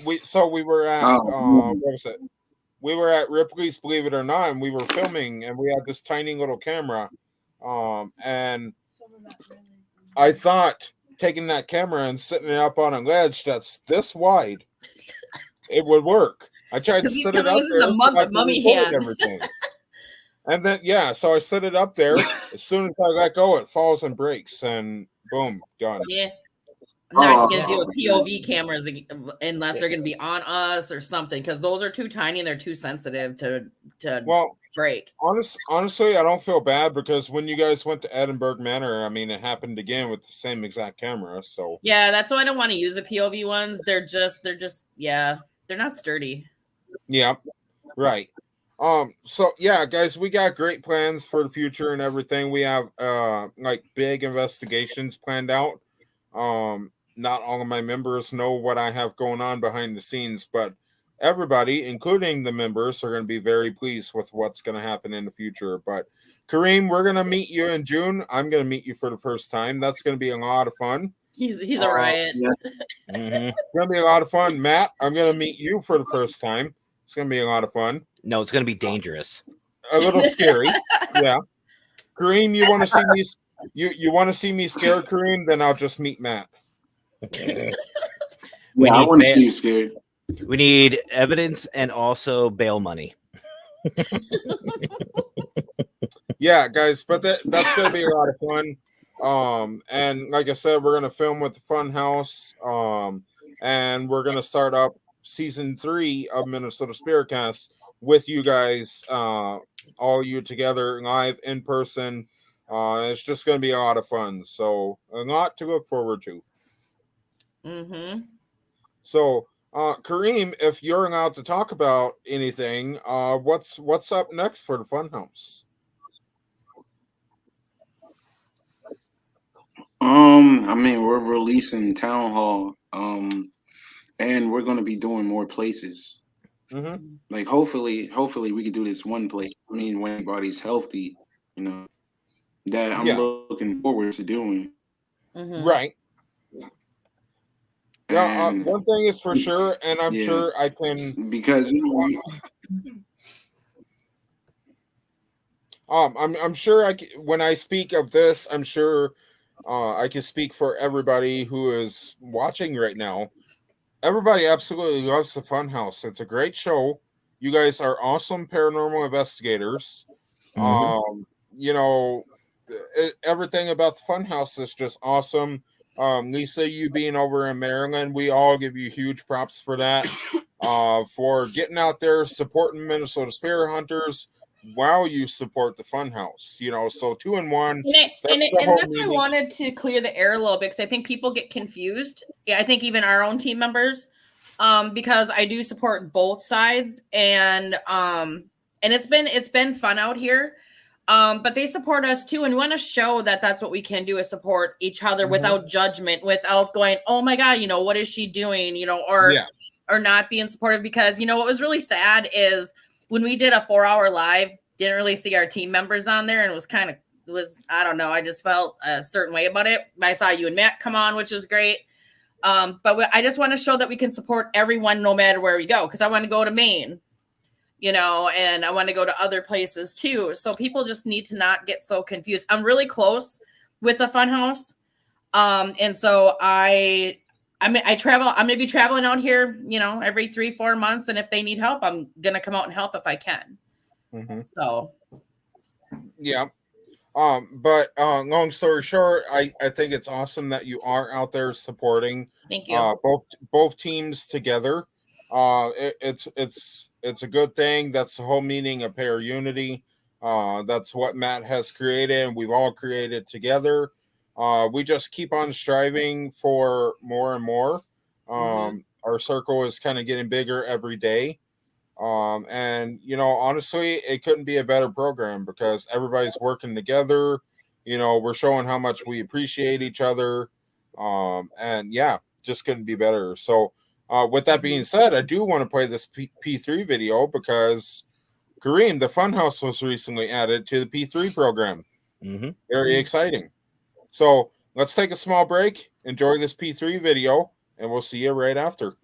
we were at what was it? We were at Ripley's Believe It or Not, and we were filming, and we had this tiny little camera. And I thought taking that camera and sitting it up on a ledge that's this wide, it would work. I tried to sit it up there so I could mummy record hand. everything. And then so I set it up there. As soon as I let go, it falls and breaks, and boom, done. Yeah. I'm not going to do a POV cameras unless they're going to be on us or something, because those are too tiny and they're too sensitive to. Well, break. Honestly, I don't feel bad because when you guys went to Edinburgh Manor, I mean, it happened again with the same exact camera. So yeah, that's why I don't want to use the POV ones. They're just yeah, they're not sturdy. Yeah, right. So yeah, guys, we got great plans for the future and everything. We have like big investigations planned out. Not all of my members know what I have going on behind the scenes, but everybody, including the members, are going to be very pleased with what's going to happen in the future. But Kareem, we're going to meet you in June. I'm going to meet you for the first time. That's going to be a lot of fun. He's a riot. Yeah. It's going to be a lot of fun. Matt, I'm going to meet you for the first time. It's going to be a lot of fun. No, it's going to be dangerous. A little scary. Yeah. Kareem, you want to see me? You want to see me scared, Kareem? Then I'll just meet Matt. I want to see you scared. We need evidence and also bail money. Yeah, guys, but that's gonna be a lot of fun. And like I said, we're gonna film with the Fun House. And we're gonna start up season 3 of MNSpiritCast with you guys, all you together live in person. It's just gonna be a lot of fun. So a lot to look forward to. Mm-hmm. So, Kareem, if you're allowed to talk about anything, what's up next for the Funhouse? I mean, we're releasing Town Hall, and we're gonna be doing more places. Mm-hmm. Like hopefully we could do this one place. I mean, when everybody's healthy, you know, that I'm looking forward to doing. Mm-hmm. Right. Yeah, one thing is for sure, and I'm sure I can because I'm sure I can, when I speak of this, I'm sure I can speak for everybody who is watching right now. Everybody absolutely loves the Funhouse. It's a great show. You guys are awesome paranormal investigators. Mm-hmm. You know, everything about the Funhouse is just awesome. Lisa, you being over in Maryland, we all give you huge props for that. For getting out there, supporting Minnesota Spirit Hunters while you support the Funhouse. You know, so 2 in 1. And that's why I wanted to clear the air a little bit because I think people get confused. Yeah, I think even our own team members, because I do support both sides, and it's been fun out here. But they support us too, and we want to show that that's what we can do is support each other without judgment, without going, oh my God, you know, what is she doing? You know, or not being supportive, because, you know, what was really sad is when we did a 4-hour live, didn't really see our team members on there, and it was I don't know, I just felt a certain way about it. I saw you and Matt come on, which was great. But I just want to show that we can support everyone no matter where we go, because I want to go to Maine, you know, and I want to go to other places too. So people just need to not get so confused. I'm really close with the Funhouse. And so I travel, I'm going to be traveling out here, you know, every 3-4 months. And if they need help, I'm going to come out and help if I can. Mm-hmm. So. Yeah. But long story short, I think it's awesome that you are out there supporting Thank you. both teams together. It's a good thing. That's the whole meaning of pair unity. That's what Matt has created, and we've all created together. We just keep on striving for more and more. Our circle is kind of getting bigger every day. And you know, honestly, it couldn't be a better program because everybody's working together. You know, we're showing how much we appreciate each other. And yeah, just couldn't be better. So with that being said, I do want to play this P3 video because Kareem, the Funhouse was recently added to the P3 program. Very exciting. So let's take a small break, enjoy this P3 video, and we'll see you right after.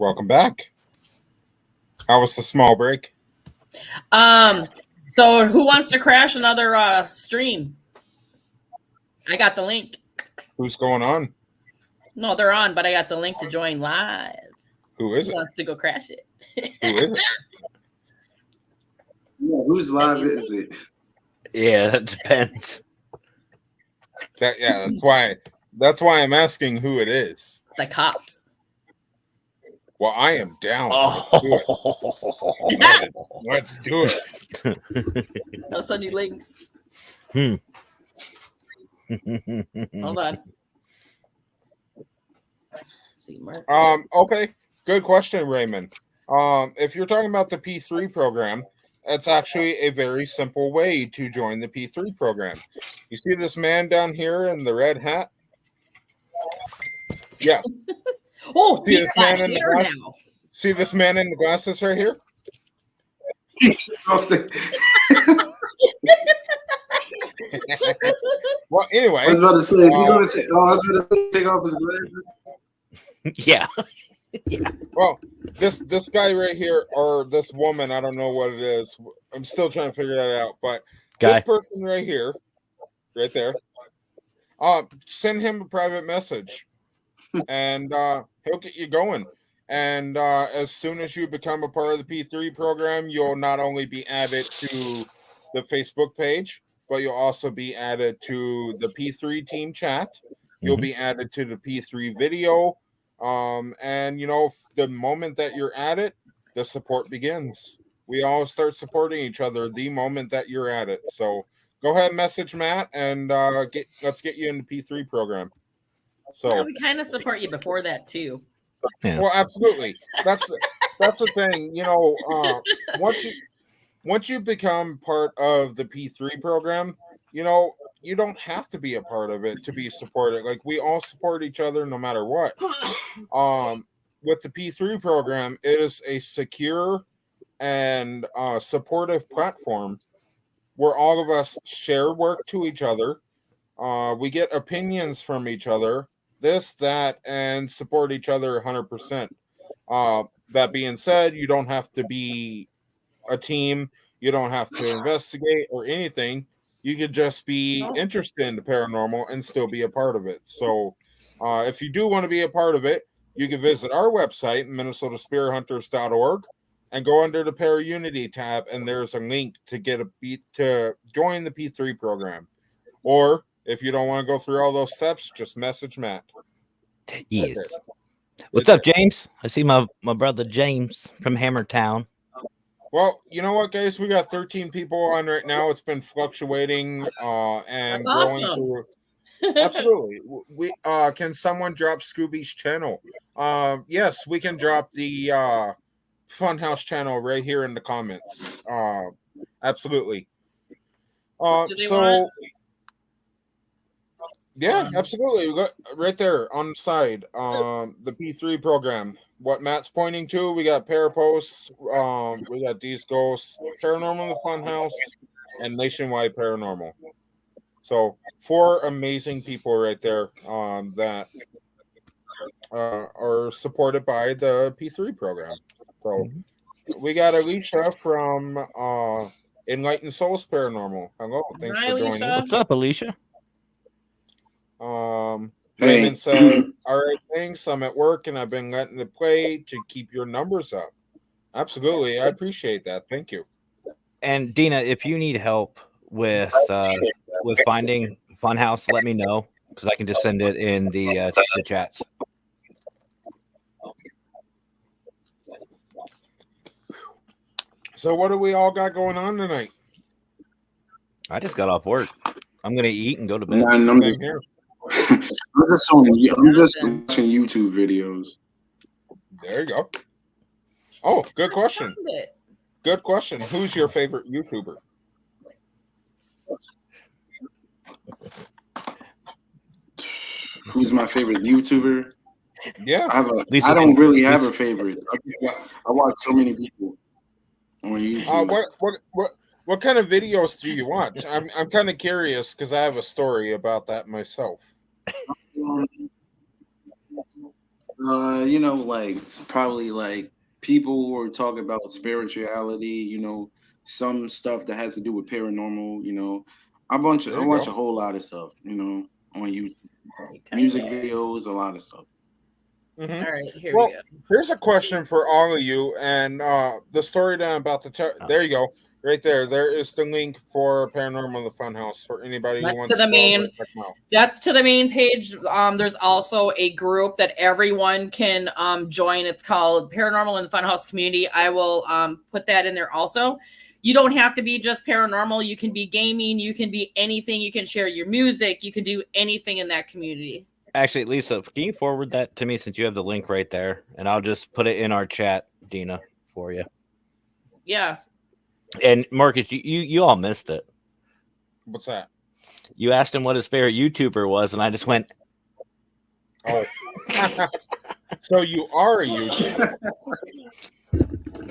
Welcome back. How was the small break? So who wants to crash another stream? I got the link. Who's going on? No, they're on, but I got the link to join live. Who is Who it? wants to go crash it? Who is it? Yeah, whose live is it? Yeah, that depends. That's why I'm asking who it is. The cops. Well, I am down. Oh, Let's do it. I'll send you links. Hmm. Hold on. See, Mark. Okay. Good question, Raymond. If you're talking about the P3 program, it's actually a very simple way to join the P3 program. You see this man down here in the red hat? Yeah. Oh, See he's this got man in the hair glass? now. See this man in the glasses right here? Well, anyway. I was about to say, is he going to say? Oh, I was about to say, take off his glasses. Yeah. Well, this guy right here, or this woman, I don't know what it is. I'm still trying to figure that out. But this person right here, right there, send him a private message, and he'll get you going. And as soon as you become a part of the P3 program, you'll not only be added to the Facebook page, but you'll also be added to the P3 team chat. You'll be added to the P3 video. And the moment that you're at it, the support begins. We all start supporting each other the moment that you're at it. So go ahead and message Matt, and let's get you in the P3 program. So Yeah, we kind of support you before that too. Yeah. Well, absolutely. That's the thing. Once you become part of the P3 program, you don't have to be a part of it to be supported. Like, we all support each other no matter what. With the P3 program, it is a secure and supportive platform where all of us share work to each other. We get opinions from each other, this, that, and support each other 100%. That being said, you don't have to be a team. You don't have to investigate or anything. You could just be interested in the paranormal and still be a part of it. So if you do want to be a part of it, you can visit our website, MinnesotaSpiritHunters.org, and go under the Para-Unity tab, and there's a link to to join the P3 program. Or if you don't want to go through all those steps, just message Matt. Yes. What's up, James? I see my brother James from Hammertown. Well, you know what, guys? We got 13 people on right now. It's been fluctuating and That's growing awesome. through. Absolutely. We can someone drop Scooby's channel? Yes, we can drop the Funhouse channel right here in the comments. Absolutely. Do they want? Yeah, absolutely. We got right there on the side, the P3 program. What Matt's pointing to, we got Paraposts, we got These Ghosts, Paranormal in the Funhouse, and Nationwide Paranormal. So 4 amazing people right there that are supported by the P3 program. So we got Alicia from Enlightened Souls Paranormal. Hello, thanks Hi, for joining. Lisa. What's up, Alicia? Raymond says, all right, thanks. I'm at work and I've been letting it play to keep your numbers up. Absolutely. I appreciate that. Thank you. And Dina, if you need help with finding Funhouse, let me know, because I can just send it in the chats. So what do we all got going on tonight? I just got off work. I'm gonna eat and go to bed. Nah, I'm just watching YouTube videos. There you go. Oh, good question. Good question. Who's your favorite YouTuber? Who's my favorite YouTuber? Yeah, I don't really have a favorite. I watch so many people on YouTube. What kind of videos do you watch? I'm kind of curious because I have a story about that myself. You know, like probably like people who are talking about spirituality, you know, some stuff that has to do with paranormal, you know. I There you watch go. a whole lot of stuff, you know, on YouTube. Music Kinda. videos, a lot of stuff. Hmm. All right, here we Well, go. here's a question for all of you, and the story that I'm about to tell. There you go, right there. There is the link for Paranormal the Funhouse for anybody who That's to wants the to go over main. and check them out. That's to the main page. There's also a group that everyone can join. It's called Paranormal and Funhouse Community. I will put that in there also. You don't have to be just paranormal. You can be gaming. You can be anything. You can share your music. You can do anything in that community. Actually, Lisa, can you forward that to me since you have the link right there, and I'll just put it in our chat, Dina, for you. Yeah. And Marcus, you all missed it. What's that? You asked him what his favorite YouTuber was, and I just went, Oh, so you are a YouTuber.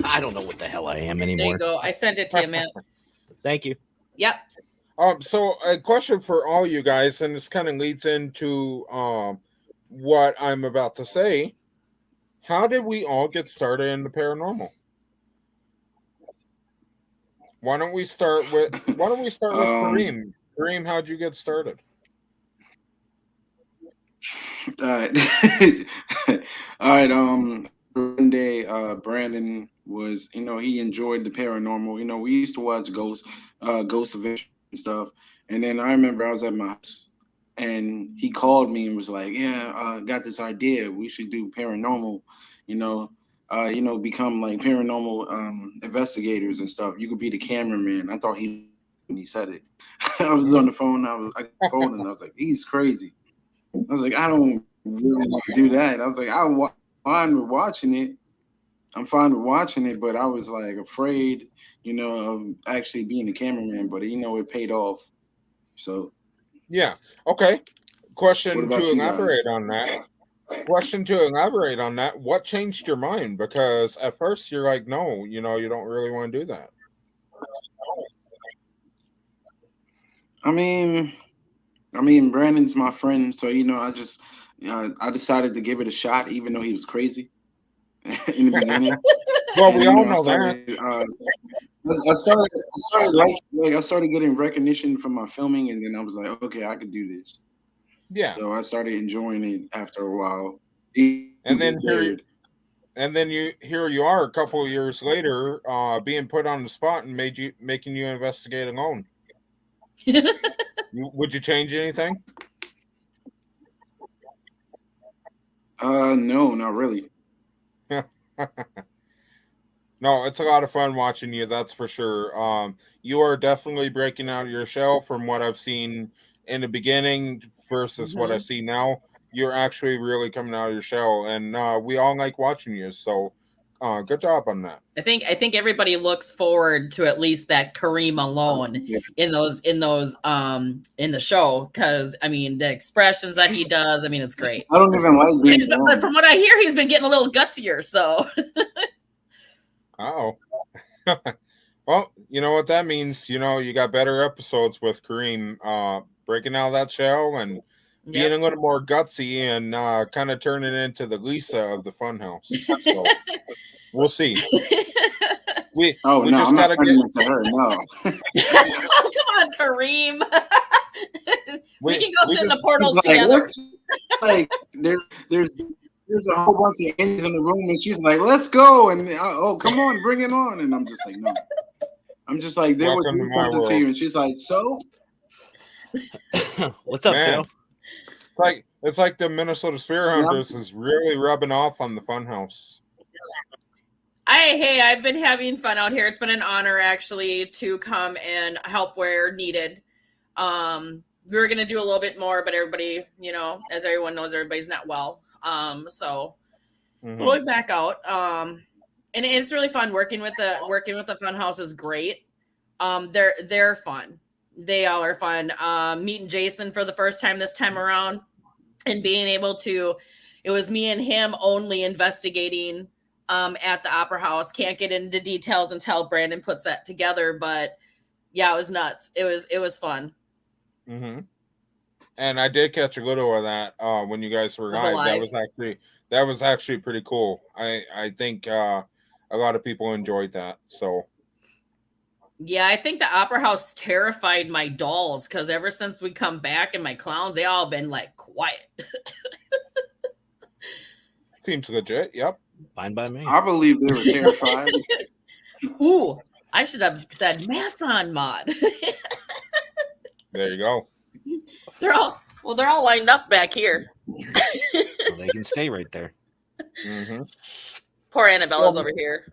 I don't know what the hell I am There anymore. you go. I sent it to you, man. Thank you. Yep. So a question for all you guys, and this kind of leads into what I'm about to say. How did we all get started in the paranormal? Why don't we start with Kareem? Kareem, how'd you get started? All right. All right. One day, Brandon was, you know, he enjoyed the paranormal. You know, we used to watch ghost events and stuff. And then I remember I was at my house, and he called me and was like, "Yeah, got this idea. We should do paranormal. You know, become like paranormal investigators and stuff. You could be the cameraman." I thought he when he said it. I was on the phone. I got the phone, and I was like, "He's crazy." I was like, I don't really want to do that. I was like, fine with watching it. I'm fine with watching it, but I was like afraid, you know, of actually being a cameraman. But you know, it paid off. So, Yeah. Okay. what Question about to you guys? elaborate on that. Question to elaborate on that. What changed your mind? Because at first you're like, no, you know, you don't really want to do that. I mean, Brandon's my friend, so you know, I decided to give it a shot, even though he was crazy in the beginning. Well, And we you all know, know that. I started I started getting recognition from my filming, and then I was like, okay, I could do this. Yeah. So I started enjoying it after a while. And then Weird. here you are a couple of years later, being put on the spot and making you investigate alone. Would you change anything? No, not really. No, it's a lot of fun watching you, that's for sure. You are definitely breaking out of your shell from what I've seen in the beginning versus what I see now. You're actually really coming out of your shell, and we all like watching you. So, good job on that. I think everybody looks forward to at least that Kareem alone Yeah. in the show, because I mean the expressions that he does, I mean it's great. I don't even like being But alone. from what I hear, he's been getting a little gutsier. So Oh. Well, you know what that means. You know, you got better episodes with Kareem breaking out of that shell and being a little more gutsy and kind of turning into the Lisa of the Funhouse. So we'll see. We No, just I'm not gotta turning get. into her. No. oh, come on, Kareem. we can go sit in the portals She's like, together. like there's a whole bunch of Indians in the room, and she's like, "Let's go!" And oh, come on, bring it on! And I'm just like, no. I'm just like, they would Welcome to do my something to world. you, and she's like, so. What's up, Man. Joe? It's like the Minnesota Spirit Hunters is really rubbing off on the Funhouse. I've been having fun out here. It's been an honor actually to come and help where needed. We were gonna do a little bit more, but everybody, you know, as everyone knows, everybody's not well. So we'll be back out. And it's really fun working with the Funhouse is great. They're fun. They all are fun. Meeting Jason for the first time this time around, and being able to, it was me and him only investigating at the Opera House. Can't get into details until Brandon puts that together, but yeah, it was nuts. It was fun. And I did catch a little of that when you guys were live. that was actually pretty cool. I think a lot of people enjoyed that. So Yeah, I think the Opera House terrified my dolls because ever since we come back and my clowns, they all been like quiet. seems legit. Yep. Fine by me. I believe they were terrified. Ooh, I should have said Matt's on mod. There you go. they're all lined up back here. Well, they can stay right there. Mm-hmm. Poor Annabella's over here.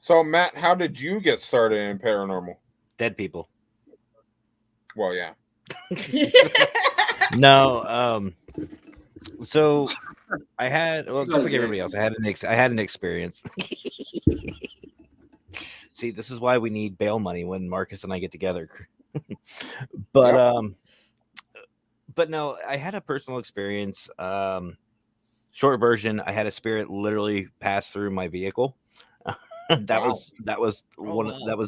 So Matt, how did you get started in paranormal? Dead people. Well, yeah. No, so I had, well, just like everybody else, I had an experience. See, this is why we need bail money when Marcus and I get together. But no, I had a personal experience. Short version, I had a spirit literally pass through my vehicle. That was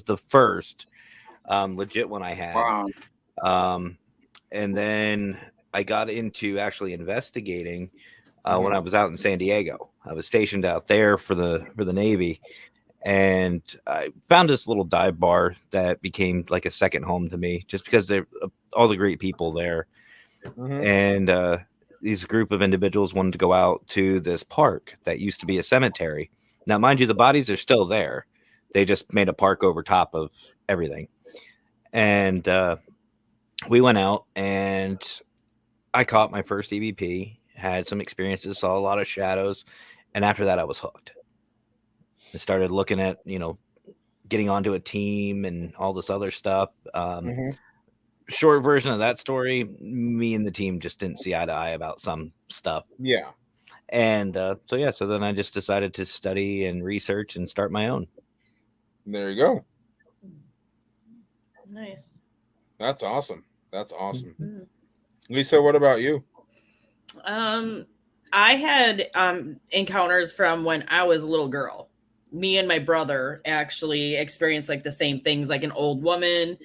the first legit one I had. Wow. And then I got into actually investigating when I was out in San Diego. I was stationed out there for the Navy, and I found this little dive bar that became like a second home to me, just because they're all the great people there. And these group of individuals wanted to go out to this park that used to be a cemetery. Now, mind you, the bodies are still there. They just made a park over top of everything. And we went out, and I caught my first EVP, had some experiences, saw a lot of shadows. And after that, I was hooked. I started looking at, getting onto a team and all this other stuff. Short version of that story, me and the team just didn't see eye to eye about some stuff. Yeah. And so then I just decided to study and research and start my own. There you go. Nice. That's awesome. That's awesome. Lisa, what about you? I had encounters from when I was a little girl. Me and my brother actually experienced like the same things, like an old woman,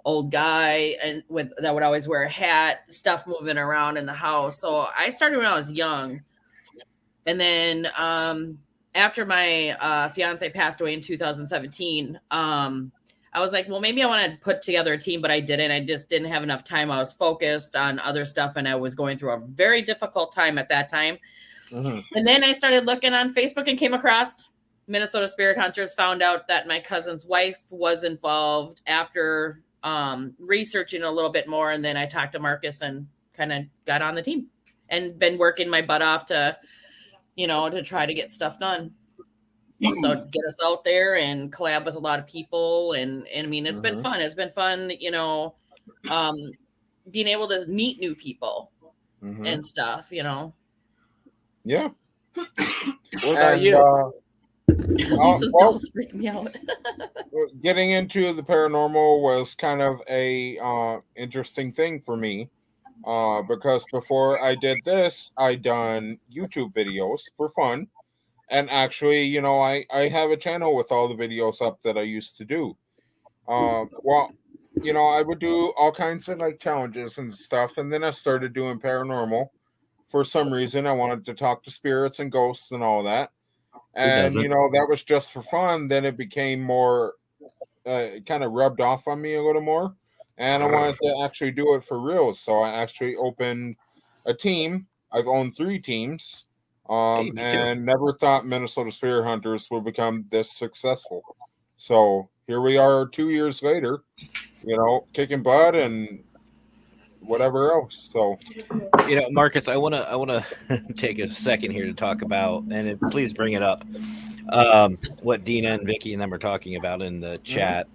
old guy, and that would always wear a hat, stuff moving around in the house. So I started when I was young. And then after my fiance passed away in 2017, I was like, well, maybe I want to put together a team, but I didn't. I just didn't have enough time. I was focused on other stuff, and I was going through a very difficult time at that time. And then I started looking on Facebook and came across Minnesota Spirit Hunters, found out that my cousin's wife was involved after researching a little bit more. And then I talked to Marcus and kind of got on the team and been working my butt off to try to get stuff done. So get us out there and collab with a lot of people. And I mean, it's been fun. It's been fun, being able to meet new people and stuff, Yeah. What about you? Lisa's dolls freak me out. Getting into the paranormal was kind of a interesting thing for me. Because before I did this, I done YouTube videos for fun. And actually, I have a channel with all the videos up that I used to do. I would do all kinds of like challenges and stuff. And then I started doing paranormal. For some reason, I wanted to talk to spirits and ghosts and all that. And, that was just for fun. Then it became more, kind of rubbed off on me a little more. And I wanted to actually do it for real. So I actually opened a team. I've owned 3 teams. And never thought Minnesota Spirit Hunters would become this successful. So here we are 2 years later, kicking butt and whatever else. So, Marcus, I want to take a second here to talk about, and please bring it up, what Dina and Vicky and them are talking about in the chat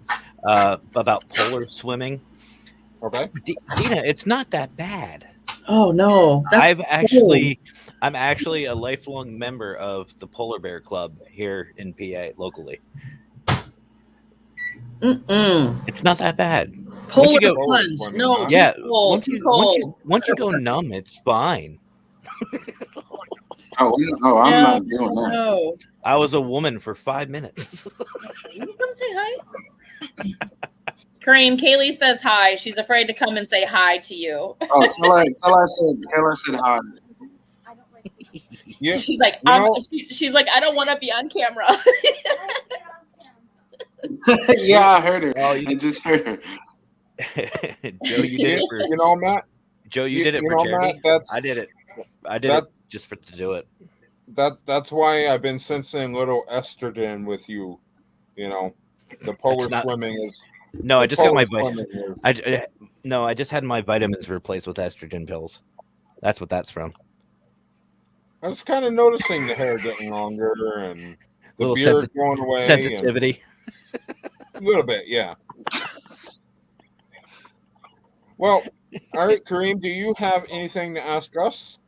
about polar swimming. Okay. Dina, it's not that bad. Oh no. I'm actually a lifelong member of the Polar Bear Club here in PA locally. It's not that bad. Polar plunge. No, yeah. Once you go numb, it's fine. I'm not doing that. No. I was a woman for 5 minutes. You come say hi. Kareem, Kaylee says hi. She's afraid to come and say hi to you. Oh, tell her I said hi. Yeah, She's like, she's like, I don't want to be on camera. Yeah, I heard her. Oh, I just heard her. Joe, you did it for Matt. Joe. You did it for charity. Matt, I did it. I did it just to do it. That's why I've been sensing little estrogen with you. You know, the polar swimming is. No, I just got my I just had my vitamins replaced with estrogen pills. That's what that's from. I was kind of noticing the hair getting longer and the Little beard going away. Sensitivity. A little bit, yeah. Well, all right, Kareem, do you have anything to ask us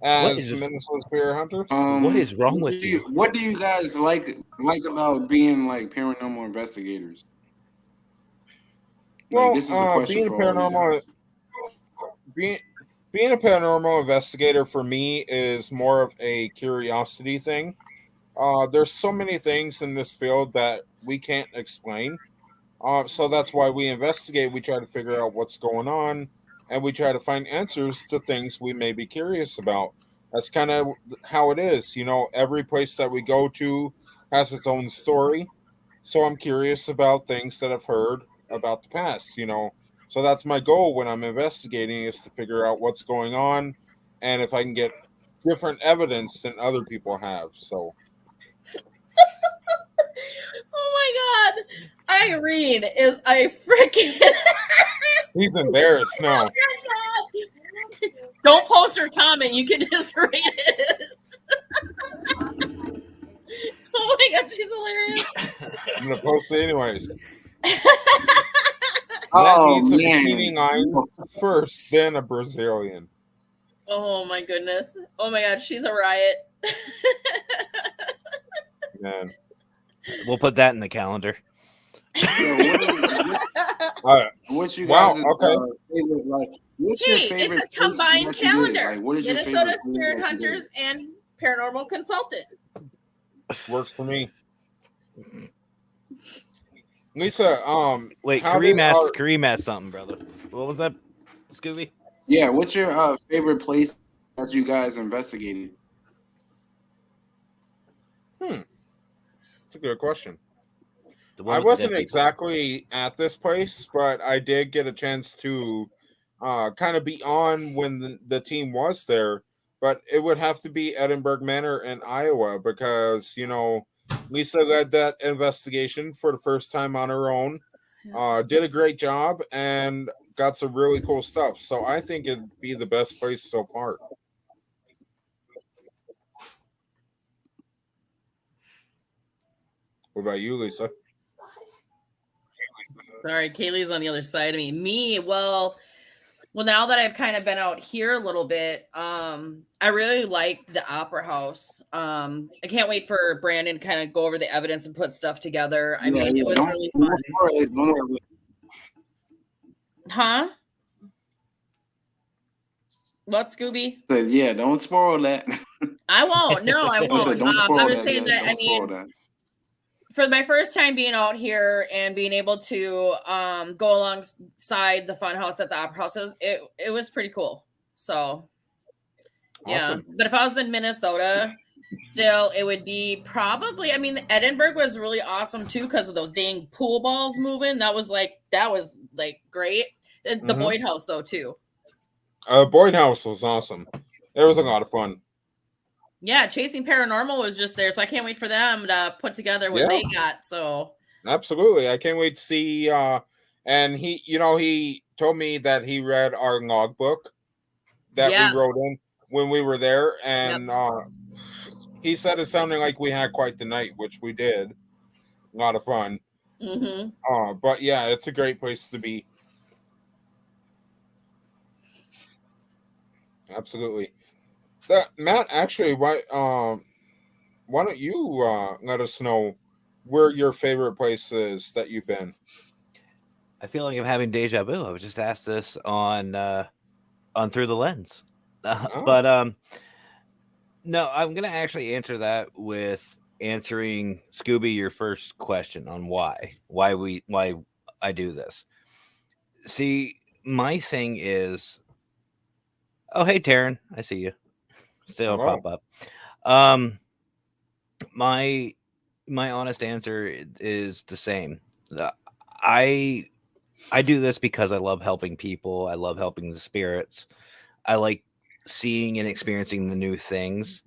as Minnesota Spirit Hunters? What is wrong with you? What do you guys like about being like paranormal investigators? Well, this is a question being a paranormal being a paranormal investigator for me is more of a curiosity thing. There's so many things in this field that we can't explain. So that's why we investigate. We try to figure out what's going on, and we try to find answers to things we may be curious about. That's kind of how it is. You know, every place that we go to has its own story. So I'm curious about things that I've heard about the past, you know. So that's my goal when I'm investigating, is to figure out what's going on and if I can get different evidence than other people have. So Oh my God. Irene is a freaking. He's embarrassed now. Don't post or comment. You can just read it. Oh my God, she's hilarious. I'm going to post it anyways. Oh, needs a man. bikini line first, then a Brazilian. Oh my goodness. Oh my God, she's a riot. Man. We'll put that in the calendar. What's you guys' favorite? Like, what's your Hey, favorite? it's a combined calendar. Like, what is your Minnesota favorite Spirit Hunters and Paranormal Consultant. Works for me. Lisa, wait, Kareem asked something, brother. What was that, Scooby? Yeah, what's your favorite place that you guys investigated? That's a good question. I wasn't exactly at this place, but I did get a chance to kind of be on when the team was there. But it would have to be Edinburgh Manor in Iowa because, you know, Lisa led that investigation for the first time on her own, did a great job, and got some really cool stuff. So I think it'd be the best place so far. What about you, Lisa? Sorry, Kaylee's on the other side of me. Well, now that I've kind of been out here a little bit, I really like the Opera House. I can't wait for Brandon to kind of go over the evidence and put stuff together. I mean, it was really fun. Huh? What, Scooby? Yeah, don't spoil that. I won't. No, I won't. I'm just saying that. I mean, for my first time being out here and being able to go alongside the fun house at the Opera House, it was pretty cool. So, yeah. Awesome. But if I was in Minnesota, still, it would be probably, I mean, Edinburgh was really awesome too because of those dang pool balls moving. That was great. The Boyd House, though, too. Boyd House was awesome. It was a lot of fun. Yeah, Chasing Paranormal was just there, so I can't wait for them to put together what they got. So absolutely, I can't wait to see. And he told me that he read our logbook that we wrote in when we were there, and he said it sounded like we had quite the night, which we did. A lot of fun. But yeah, it's a great place to be. Absolutely. Matt, actually, why don't you let us know where your favorite place is that you've been? I feel like I'm having deja vu. I was just asked this on Through the Lens, but no, I'm gonna actually answer that with answering Scooby your first question on why I do this. See, my thing is, oh hey Taryn, I see you. Still Hello. pop up. My honest answer is the same. I do this because I love helping people. I love helping the spirits. I like seeing and experiencing the new things.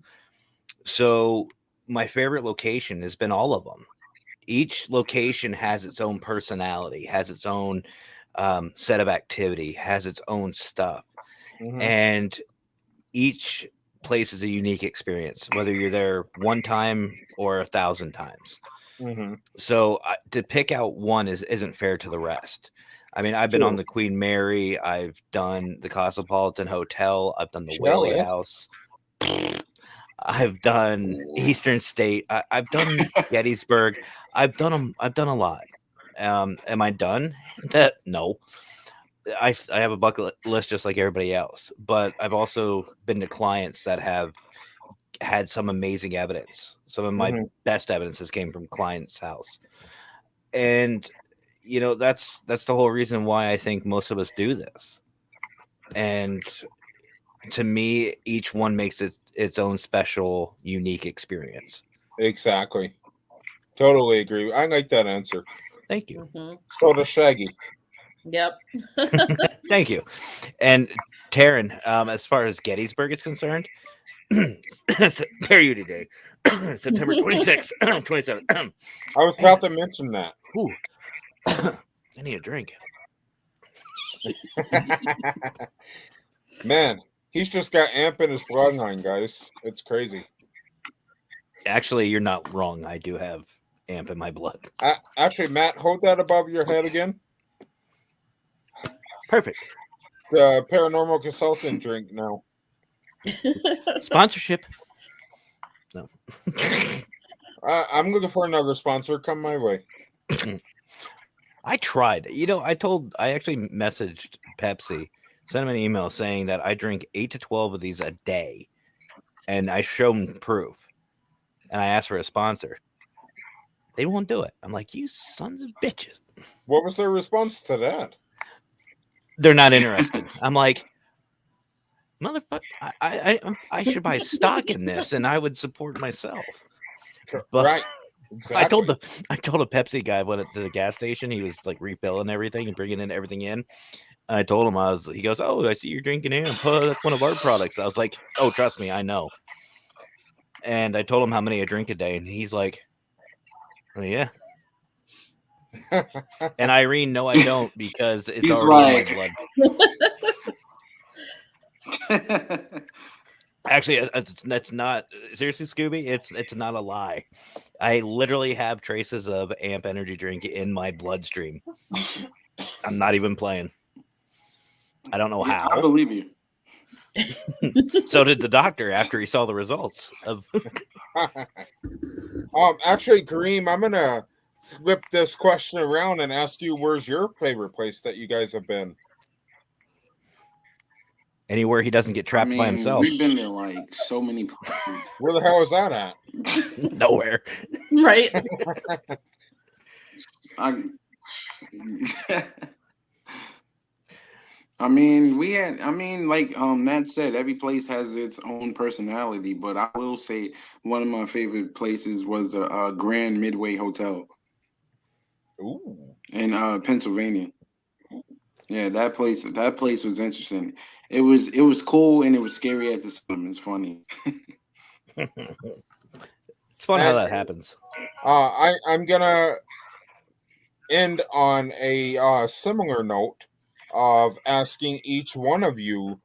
So my favorite location has been all of them. Each location has its own personality, has its own set of activity, has its own stuff. Mhm. And each place is a unique experience, whether you're there one time or 1,000 times. Mhm. So to pick out one isn't fair to the rest. I mean, I've been on True. the Queen Mary, I've done the Cosmopolitan Hotel, I've done the Whaley Jealous. House, I've done Eastern State, I've done Gettysburg, I've done them. I've done a lot. Am I done? No. I have a bucket list just like everybody else, but I've also been to clients that have had some amazing evidence. Some of my Mhm. best evidences came from clients' house, and that's the whole reason why I think most of us do this. And to me, each one makes it its own special, unique experience. Exactly. Totally agree. I like that answer. Thank you. Mhm. So does Shaggy. Yep. Thank you. And Taryn, as far as Gettysburg is concerned, dare you today, September 26th, 27th. I was about to mention that. Ooh. I need a drink. Man, he's just got amp in his bloodline, guys. It's crazy. Actually, you're not wrong. I do have amp in my blood. Actually, Matt, hold that above your head again. Perfect. The paranormal consultant drink now. Sponsorship. No. I'm looking for another sponsor. Come my way. I tried. I actually messaged Pepsi, sent them an email saying that I drink 8 to 12 of these a day, and I showed them proof. And I asked for a sponsor. They won't do it. I'm like, you sons of bitches. What was their response to that? They're not interested. I'm like, motherfucker, I should buy stock in this, and I would support myself. But Right. Exactly. I told a Pepsi guy when at the gas station, he was like refilling everything and bringing in everything in. And I told him, he goes, "Oh, I see you're drinking amp. That's one of our products." I was like, "Oh, trust me, I know." And I told him how many I drink a day, and he's like, "Oh yeah." And Irene, no, I don't, because it's He's already in like- my blood. Actually, that's not seriously, Scooby. It's not a lie. I literally have traces of amp energy drink in my bloodstream. I'm not even playing. I don't know how. I believe you. So did the doctor after he saw the results of. Actually, Kareem, I'm gonna flip this question around and ask you, where's your favorite place that you guys have been? Anywhere he doesn't get trapped by himself. We've been to like so many places. Where the hell is that at? Nowhere. Right. Like Matt said, every place has its own personality, but I will say one of my favorite places was the Grand Midway Hotel. Ooh. In Pennsylvania. Yeah, that place was interesting. It was cool and it was scary at the same time. It's funny. It's fun how that happens. I'm gonna end on a similar note of asking each one of you,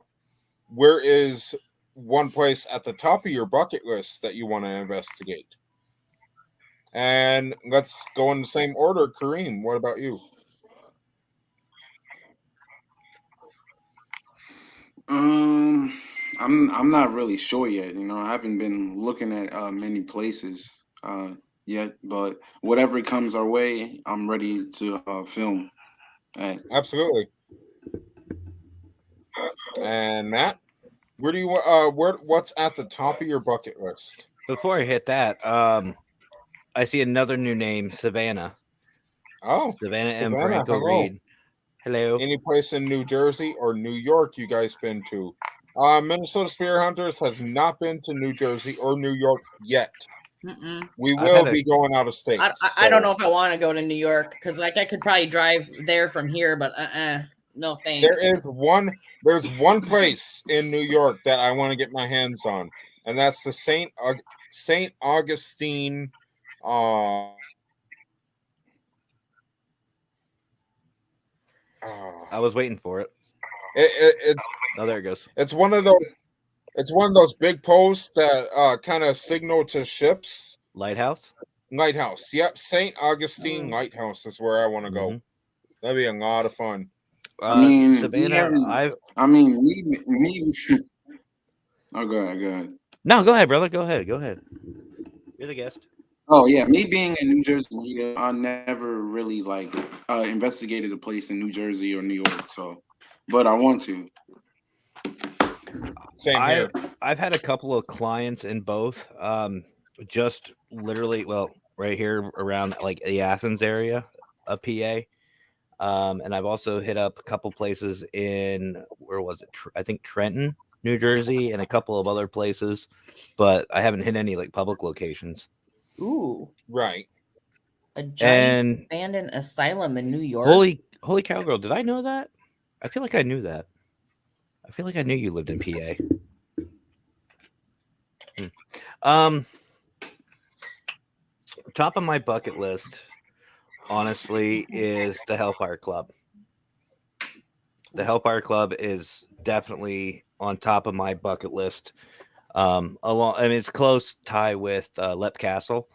where is one place at the top of your bucket list that you want to investigate? And let's go in the same order. Kareem, what about you? I'm not really sure yet. I haven't been looking at many places yet, but whatever comes our way, I'm ready to film. Absolutely. And Matt, where do you what's at the top of your bucket list? Before I hit that, I see another new name, Savannah. Oh, Savannah M. Savannah, Branco hello. Reed. Hello. Any place in New Jersey or New York you guys been to? Minnesota Spirit Hunters has not been to New Jersey or New York yet. Mm-mm. We will be going out of state. I don't know if I want to go to New York because like I could probably drive there from here, but no thanks. There's one place in New York that I want to get my hands on, and that's the Saint Augustine. I was waiting for it. It's there it goes. It's one of those big posts that kind of signal to ships. Lighthouse. Yep, Saint Augustine Lighthouse is where I want to go. That'd be a lot of fun. I mean, Savannah, me. Oh, go ahead. No, go ahead, brother. Go ahead. You're the guest. Oh yeah, me being a New Jersey leader, I never really investigated a place in New Jersey or New York. So, but I want to. Same here. I've had a couple of clients in both. Just literally, right here around like the Athens area of PA. And I've also hit up a couple places in, where was it? I think Trenton, New Jersey, and a couple of other places, but I haven't hit any like public locations. Ooh, right. A giant abandoned asylum in New York. Holy cowgirl! Did I know that? I feel like I knew that. I feel like I knew you lived in PA. Top of my bucket list, honestly, is the Hellfire Club. The Hellfire Club is definitely on top of my bucket list. It's close tie with Lep Castle,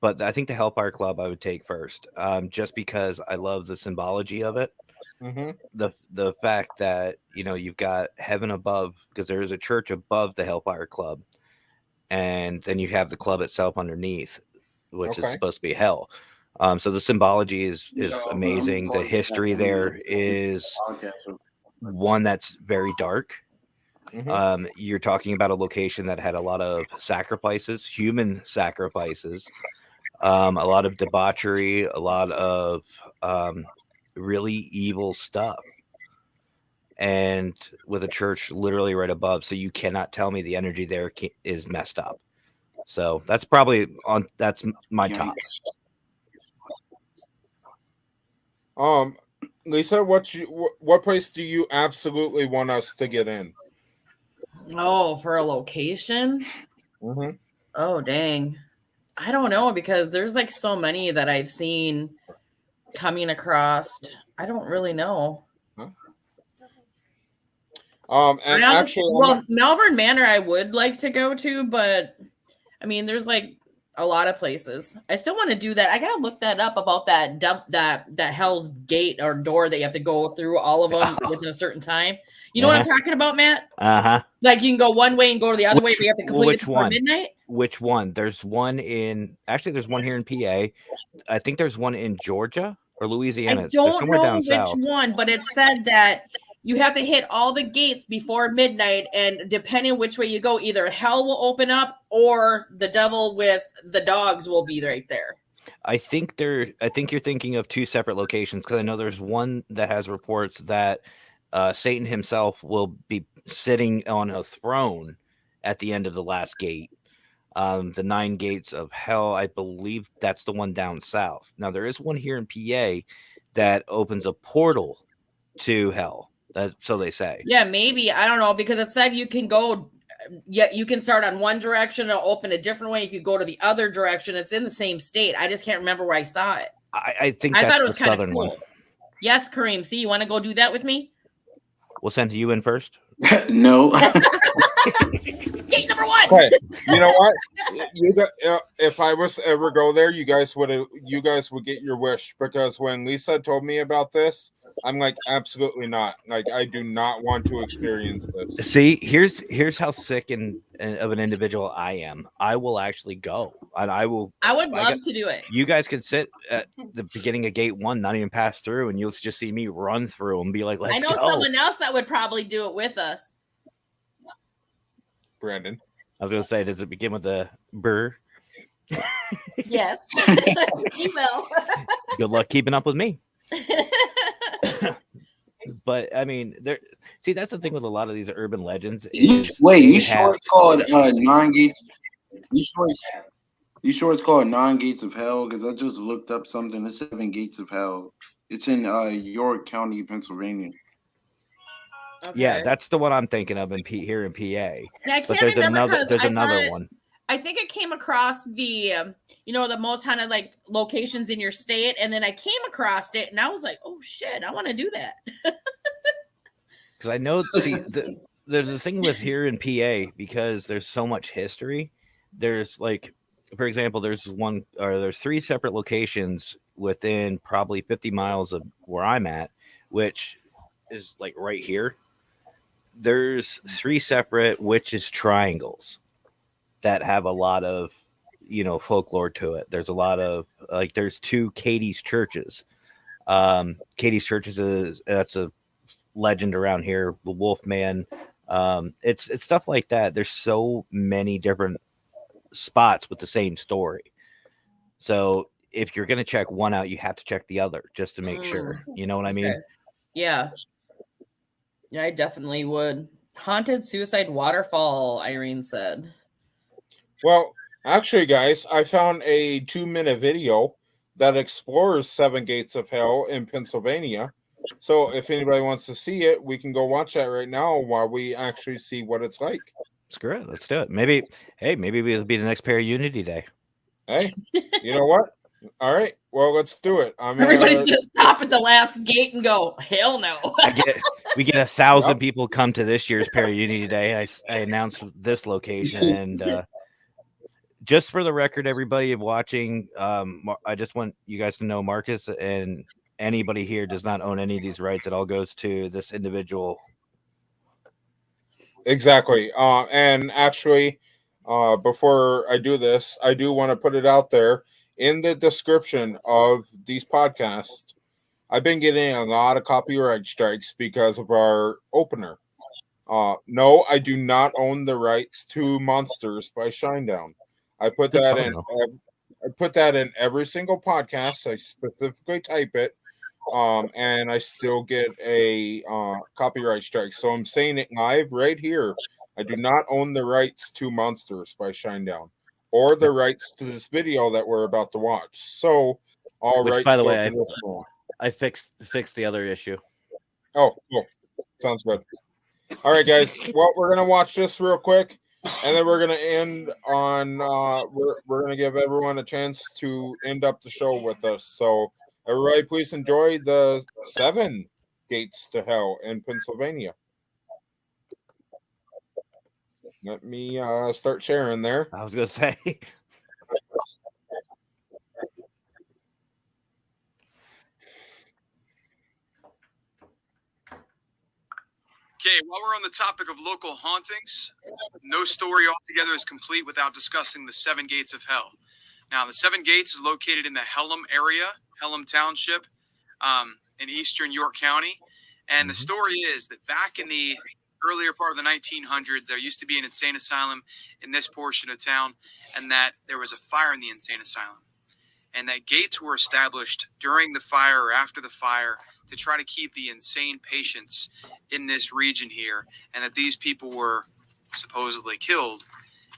but I think the Hellfire Club I would take first, just because I love the symbology of it. Mm-hmm. The fact that you've got heaven above, because there is a church above the Hellfire Club, and then you have the club itself underneath, which is supposed to be hell. So the symbology is amazing. The history there is one that's very dark. Mm-hmm. You're talking about a location that had a lot of sacrifices, human sacrifices, a lot of debauchery, a lot of really evil stuff, and with a church literally right above. So you cannot tell me the energy there is messed up. So that's probably that's my top. Lisa, what place do you absolutely want us to get in? Oh, for a location? Mm-hmm. Oh, dang. I don't know, because there's like so many that I've seen coming across. I don't really know. And actually, Malvern Manor I would like to go to, but I mean, there's like a lot of places. I still want to do that. I gotta look that up about that Hell's Gate or door that you have to go through all of them within a certain time. You know what I'm talking about, Matt? Like you can go one way and go to the other way, but you have to complete it before midnight. Which one? There's one there's one here in PA. I think there's one in Georgia or Louisiana. I don't know which one, but it said that you have to hit all the gates before midnight, and depending which way you go, either hell will open up or the devil with the dogs will be right there. I think you're thinking of two separate locations, because I know there's one that has reports that Satan himself will be sitting on a throne at the end of the last gate. The 9 gates of hell, I believe that's the one down south. Now there is one here in PA that opens a portal to hell. So they say. Yeah, maybe. I don't know, because it said you can go. Yeah, you can start on one direction and open a different way. You could go to the other direction. It's in the same state. I just can't remember where I saw it. I think that's the southern one. Yes, Kareem. See, you want to go do that with me? We'll send you in first. No. Gate number 1. Okay. You know what? If I was to ever go there, you guys would get your wish, because when Lisa told me about this, I'm like, absolutely not. Like, I do not want to experience this. See, here's how sick and of an individual I am. I will actually go, and I would love to do it. You guys could sit at the beginning of gate 1, not even pass through, and you'll just see me run through and be like, let's go. I know someone else that would probably do it with us. Brandon. I was going to say, does it begin with a burr? Yes. He will. Good luck keeping up with me. But I mean, See, that's the thing with a lot of these urban legends. Wait, you sure it's called Nine Gates? You sure? You sure it's called Nine Gates of Hell? Because I just looked up something. It's 7 Gates of Hell. It's in York County, Pennsylvania. Okay. Yeah, that's the one I'm thinking of here in PA. Yeah, I But can't there's remember there's another one. I think I came across the, the most haunted like locations in your state, and then I came across it, and I was like, "Oh shit, I want to do that." Because I know, there's a thing with here in PA because there's so much history. There's like, for example, there's 3 separate locations within probably 50 miles of where I'm at, which is like right here. There's 3 separate witches triangles that have a lot of, folklore to it. There's a lot of there's 2 Katie's churches. Katie's churches that's a legend around here. The Wolfman. It's stuff like that. There's so many different spots with the same story. So if you're gonna check one out, you have to check the other just to make sure. You know what I mean? Yeah. Yeah, I definitely would. Haunted Suicide Waterfall, Irene said. Well, actually, guys, I found a 2-minute video that explores 7 Gates of Hell in Pennsylvania. So if anybody wants to see it, we can go watch that right now while we actually see what it's like. Screw it. Let's do it. Maybe it'll be the next Pair of Unity Day. Hey, you know what? All right. Well, let's do it. Everybody's gonna stop at the last gate and go, "Hell no!" We get 1,000 people come to this year's Pair of Unity Day. I announced this location, and just for the record, everybody watching, I just want you guys to know Marcus and anybody here does not own any of these rights. It all goes to this individual. Exactly. And actually, before I do this, I do want to put it out there in the description of these podcasts. I've been getting a lot of copyright strikes because of our opener. No, I do not own the rights to Monsters by Shinedown. I put that in. I put that in every single podcast. I specifically type it, and I still get a copyright strike. So I'm saying it live right here. I do not own the rights to Monsters by Shinedown, or the rights to this video that we're about to watch. So all rights. By the way, I fixed the other issue. Oh, cool. Sounds good. All right, guys. Well, we're gonna watch this real quick, and then we're gonna end on. We're gonna give everyone a chance to end up the show with us. So everybody, please enjoy the 7 Gates to Hell in Pennsylvania. Let me start sharing there. I was gonna say. Okay, while we're on the topic of local hauntings, no story altogether is complete without discussing the 7 Gates of Hell. Now, the 7 Gates is located in the Hellam area, Hellam Township, in eastern York County. And the story is that back in the earlier part of the 1900s, there used to be an insane asylum in this portion of town, and that there was a fire in the insane asylum. And that gates were established during the fire or after the fire to try to keep the insane patients in this region here, and that these people were supposedly killed,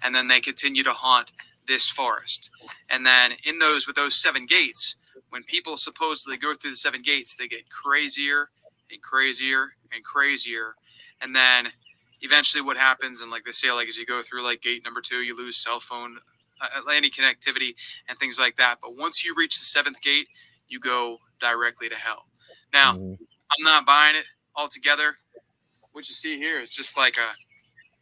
and then they continue to haunt this forest. And then with those 7 gates, when people supposedly go through the 7 gates, they get crazier and crazier and crazier. And then eventually what happens, and like they say, like as you go through like gate number 2, you lose cell phone, any connectivity and things like that. But once you reach the 7th gate, you go directly to hell. Now, I'm not buying it altogether. What you see here is just like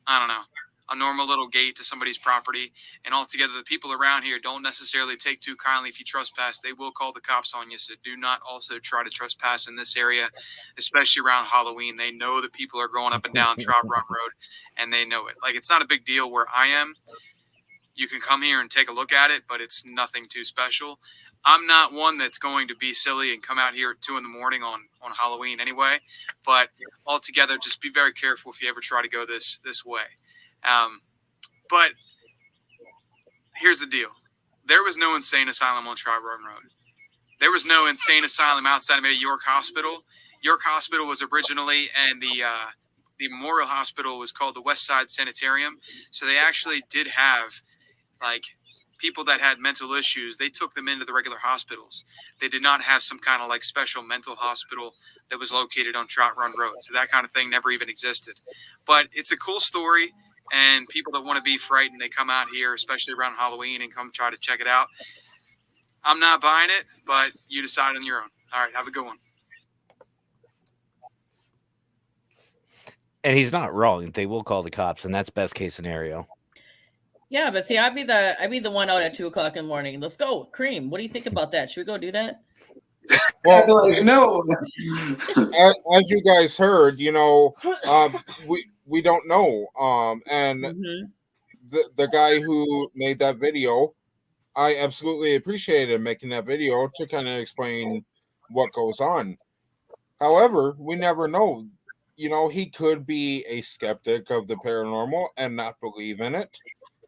a normal little gate to somebody's property. And altogether, the people around here don't necessarily take too kindly if you trespass. They will call the cops on you. So do not also try to trespass in this area, especially around Halloween. They know that people are going up and down Trout Run Road, and they know it. Like, it's not a big deal where I am. You can come here and take a look at it, but it's nothing too special. I'm not one that's going to be silly and come out here at 2 a.m. on Halloween anyway. But altogether, just be very careful if you ever try to go this way. But here's the deal. There was no insane asylum on Trout Run Road. There was no insane asylum outside of York Hospital. York Hospital was originally in the the Memorial Hospital was called the West Side Sanitarium. So they actually did have like people that had mental issues. They took them into the regular hospitals. They did not have some kind of like special mental hospital that was located on Trout Run Road. So that kind of thing never even existed. But it's a cool story. And people that want to be frightened, they come out here, especially around Halloween, and come try to check it out. I'm not buying it, but you decide on your own. All right, have a good one. And he's not wrong. They will call the cops, and that's best case scenario. Yeah, but see, I'd be the one out at 2:00 in the morning. Let's go, Cream. What do you think about that? Should we go do that? Well, Like, no. as you guys heard, we don't know. And the guy who made that video, I absolutely appreciated making that video to kind of explain what goes on. However, we never know. He could be a skeptic of the paranormal and not believe in it.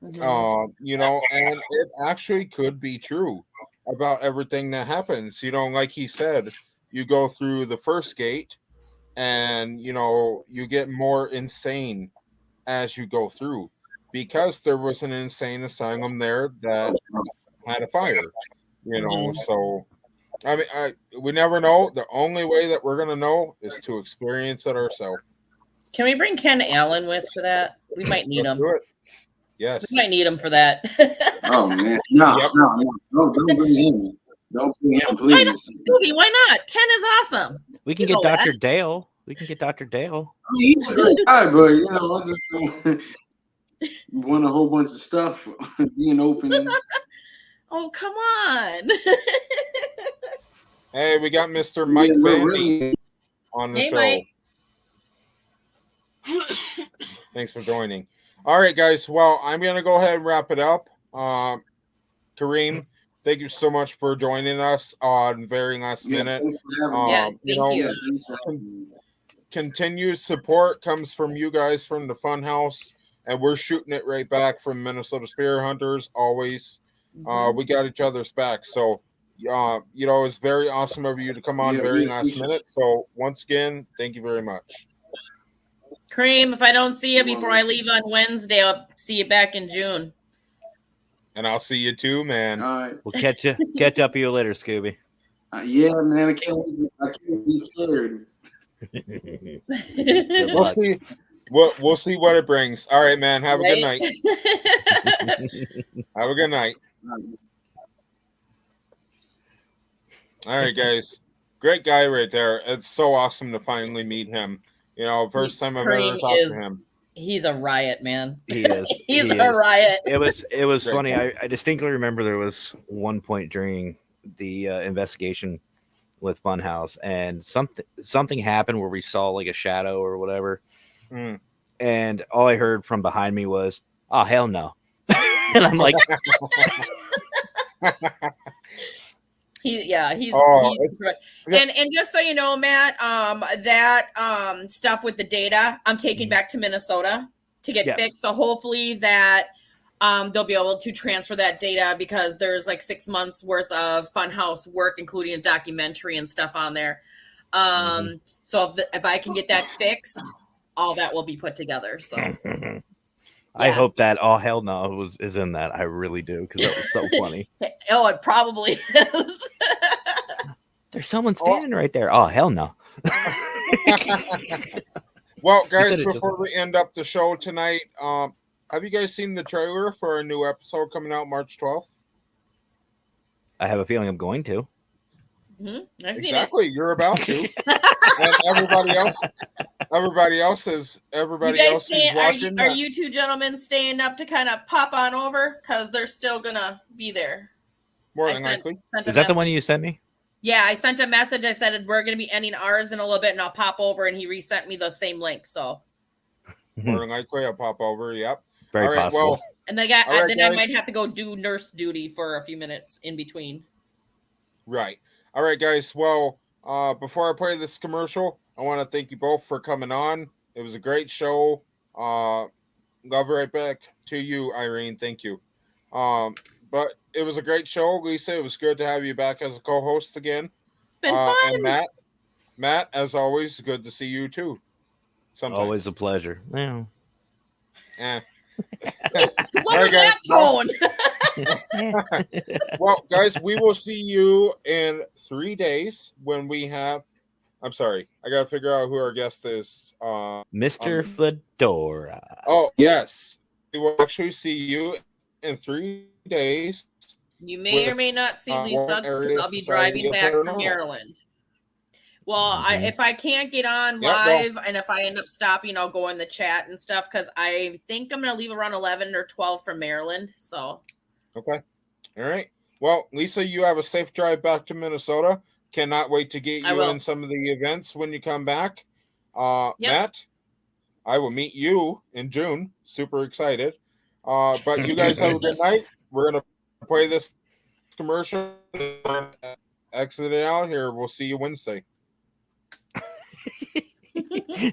And it actually could be true about everything that happens. Like he said, you go through the first gate and, you get more insane as you go through, because there was an insane asylum there that had a fire, so I mean, we never know. The only way that we're going to know is to experience it ourselves. Can we bring Ken Allen with for that? We might need him. Do it. Yes. We might need him for that. Oh, man. No, don't bring him. Don't bring him, please. Why not, Scooby? Why not? Ken is awesome. We can get Dr. Dale. We can get Dr. Dale. I mean, he's a great guy, but, I just want a whole bunch of stuff being open. Oh, come on. Hey, we got Mr. Mike Vandy on the show. Mike. Thanks for joining. All right, guys. Well, I'm going to go ahead and wrap it up. Kareem, thank you so much for joining us on very last minute. Yes, thank you. Continued support comes from you guys from the Funhouse, and we're shooting it right back from Minnesota Spirit Hunters always. We got each other's back. So, it's very awesome of you to come on very last minute. So, once again, thank you very much. Cream, if I don't see you before I leave on Wednesday, I'll see you back in June. And I'll see you too, man. All right. We'll catch up with you later, Scooby. Yeah, man. I can't be scared. We'll see. We'll see what it brings. All right, man. Have a good night. Have a good night. All right, guys. Great guy right there. It's so awesome to finally meet him. First time I've ever talked to him. He's a riot, man. He is. He's a riot. It was funny. I distinctly remember there was one point during the investigation with Funhouse, and something happened where we saw like a shadow or whatever, and all I heard from behind me was, "Oh, hell no!" And I'm like, he's and just so you know, Matt, that stuff with the data, I'm taking back to Minnesota to get fixed. So hopefully that they'll be able to transfer that data, because there's like 6 months worth of Funhouse work, including a documentary and stuff on there. So if I can get that fixed, all that will be put together. So I hope that "oh hell no" is in that. I really do, because that was so funny. Oh, it probably is. There's someone standing right there. Oh hell no. Well, guys, before we end up the show tonight, have you guys seen the trailer for a new episode coming out March 12th? I have a feeling I'm going to. I've seen exactly. You're about to. And everybody else is watching. Are you two gentlemen staying up to kind of pop on over? Because they're still gonna be there. More than likely. Is that the one you sent me? Yeah, I sent a message. I said we're gonna be ending ours in a little bit, and I'll pop over, and he resent me the same link. So more than likely, I'll pop over. Yep. Very possible. Well, and then I might have to go do nurse duty for a few minutes in between. Right. All right, guys. Well, before I play this commercial, I want to thank you both for coming on. It was a great show. Love right back to you, Irene. Thank you. But it was a great show, Lisa. It was good to have you back as a co-host again. It's been fun. And Matt, as always, good to see you too. Sometimes. Always a pleasure. Yeah. What was that tone? Well, guys, we will see you in 3 days when we have. I'm sorry, I gotta figure out who our guest is. Mr. Fedora. Oh yes, we will actually see you in 3 days. You may or may not see Lisa because I'll be driving back from Maryland. Well, if I can't get on live and if I end up stopping, I'll go in the chat and stuff because I think I'm going to leave around 11 or 12 from Maryland. So, okay. All right. Well, Lisa, you have a safe drive back to Minnesota. Cannot wait to get you in some of the events when you come back. Matt, I will meet you in June. Super excited. But you guys have a good night. We're going to play this commercial. Exit it out here. We'll see you Wednesday.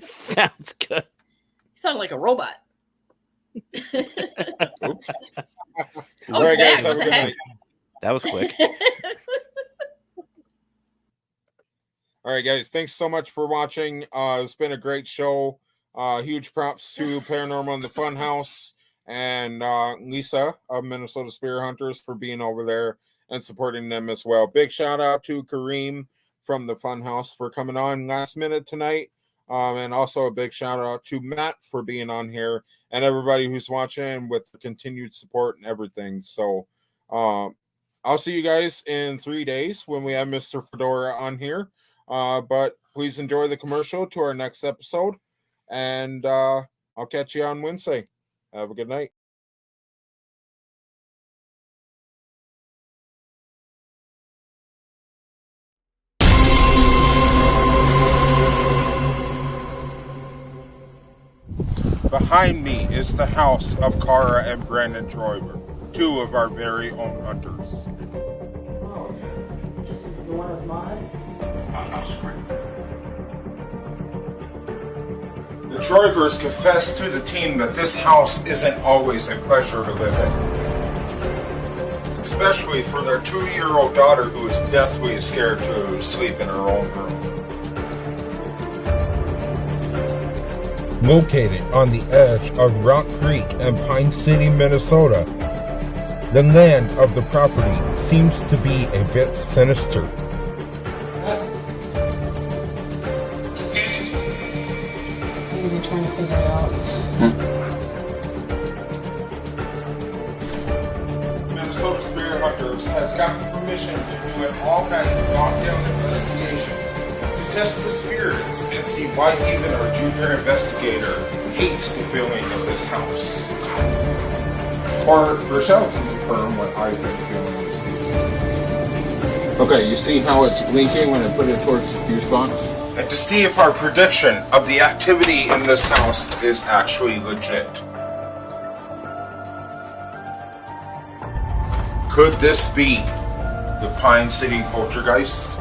Sounds good. You sound like a robot. Oops. All right, guys, have a good night. That was quick. All right, guys, thanks so much for watching. It's been a great show. Huge props to Paranormal in the Funhouse and Lisa of Minnesota Spirit Hunters for being over there and supporting them as well. Big shout out to Kareem from the Funhouse for coming on last minute tonight. And also a big shout out to Matt for being on here and everybody who's watching with the continued support and everything. So I'll see you guys in 3 days when we have Mr. Fedora on here. But please enjoy the commercial to our next episode. And I'll catch you on Wednesday. Have a good night. Behind me is the house of Cara and Brandon Troiber, two of our very own hunters. Oh, just one of mine? I'm screaming. The Troibers confess to the team that this house isn't always a pleasure to live in. Especially for their 2-year-old daughter who is deathly scared to sleep in her own room. Located on the edge of Rock Creek and Pine City, Minnesota, the land of the property seems to be a bit sinister. Maybe trying to figure it out. Minnesota Spirit Hunters has gotten permission to do an all-night lockdown investigation to test the spirits and see why even our junior investigator hates the feeling of this house. Or Rochelle can confirm what I've been feeling. Okay, you see how it's blinking when I put it towards the fuse box? And to see if our prediction of the activity in this house is actually legit. Could this be the Pine City Poltergeist?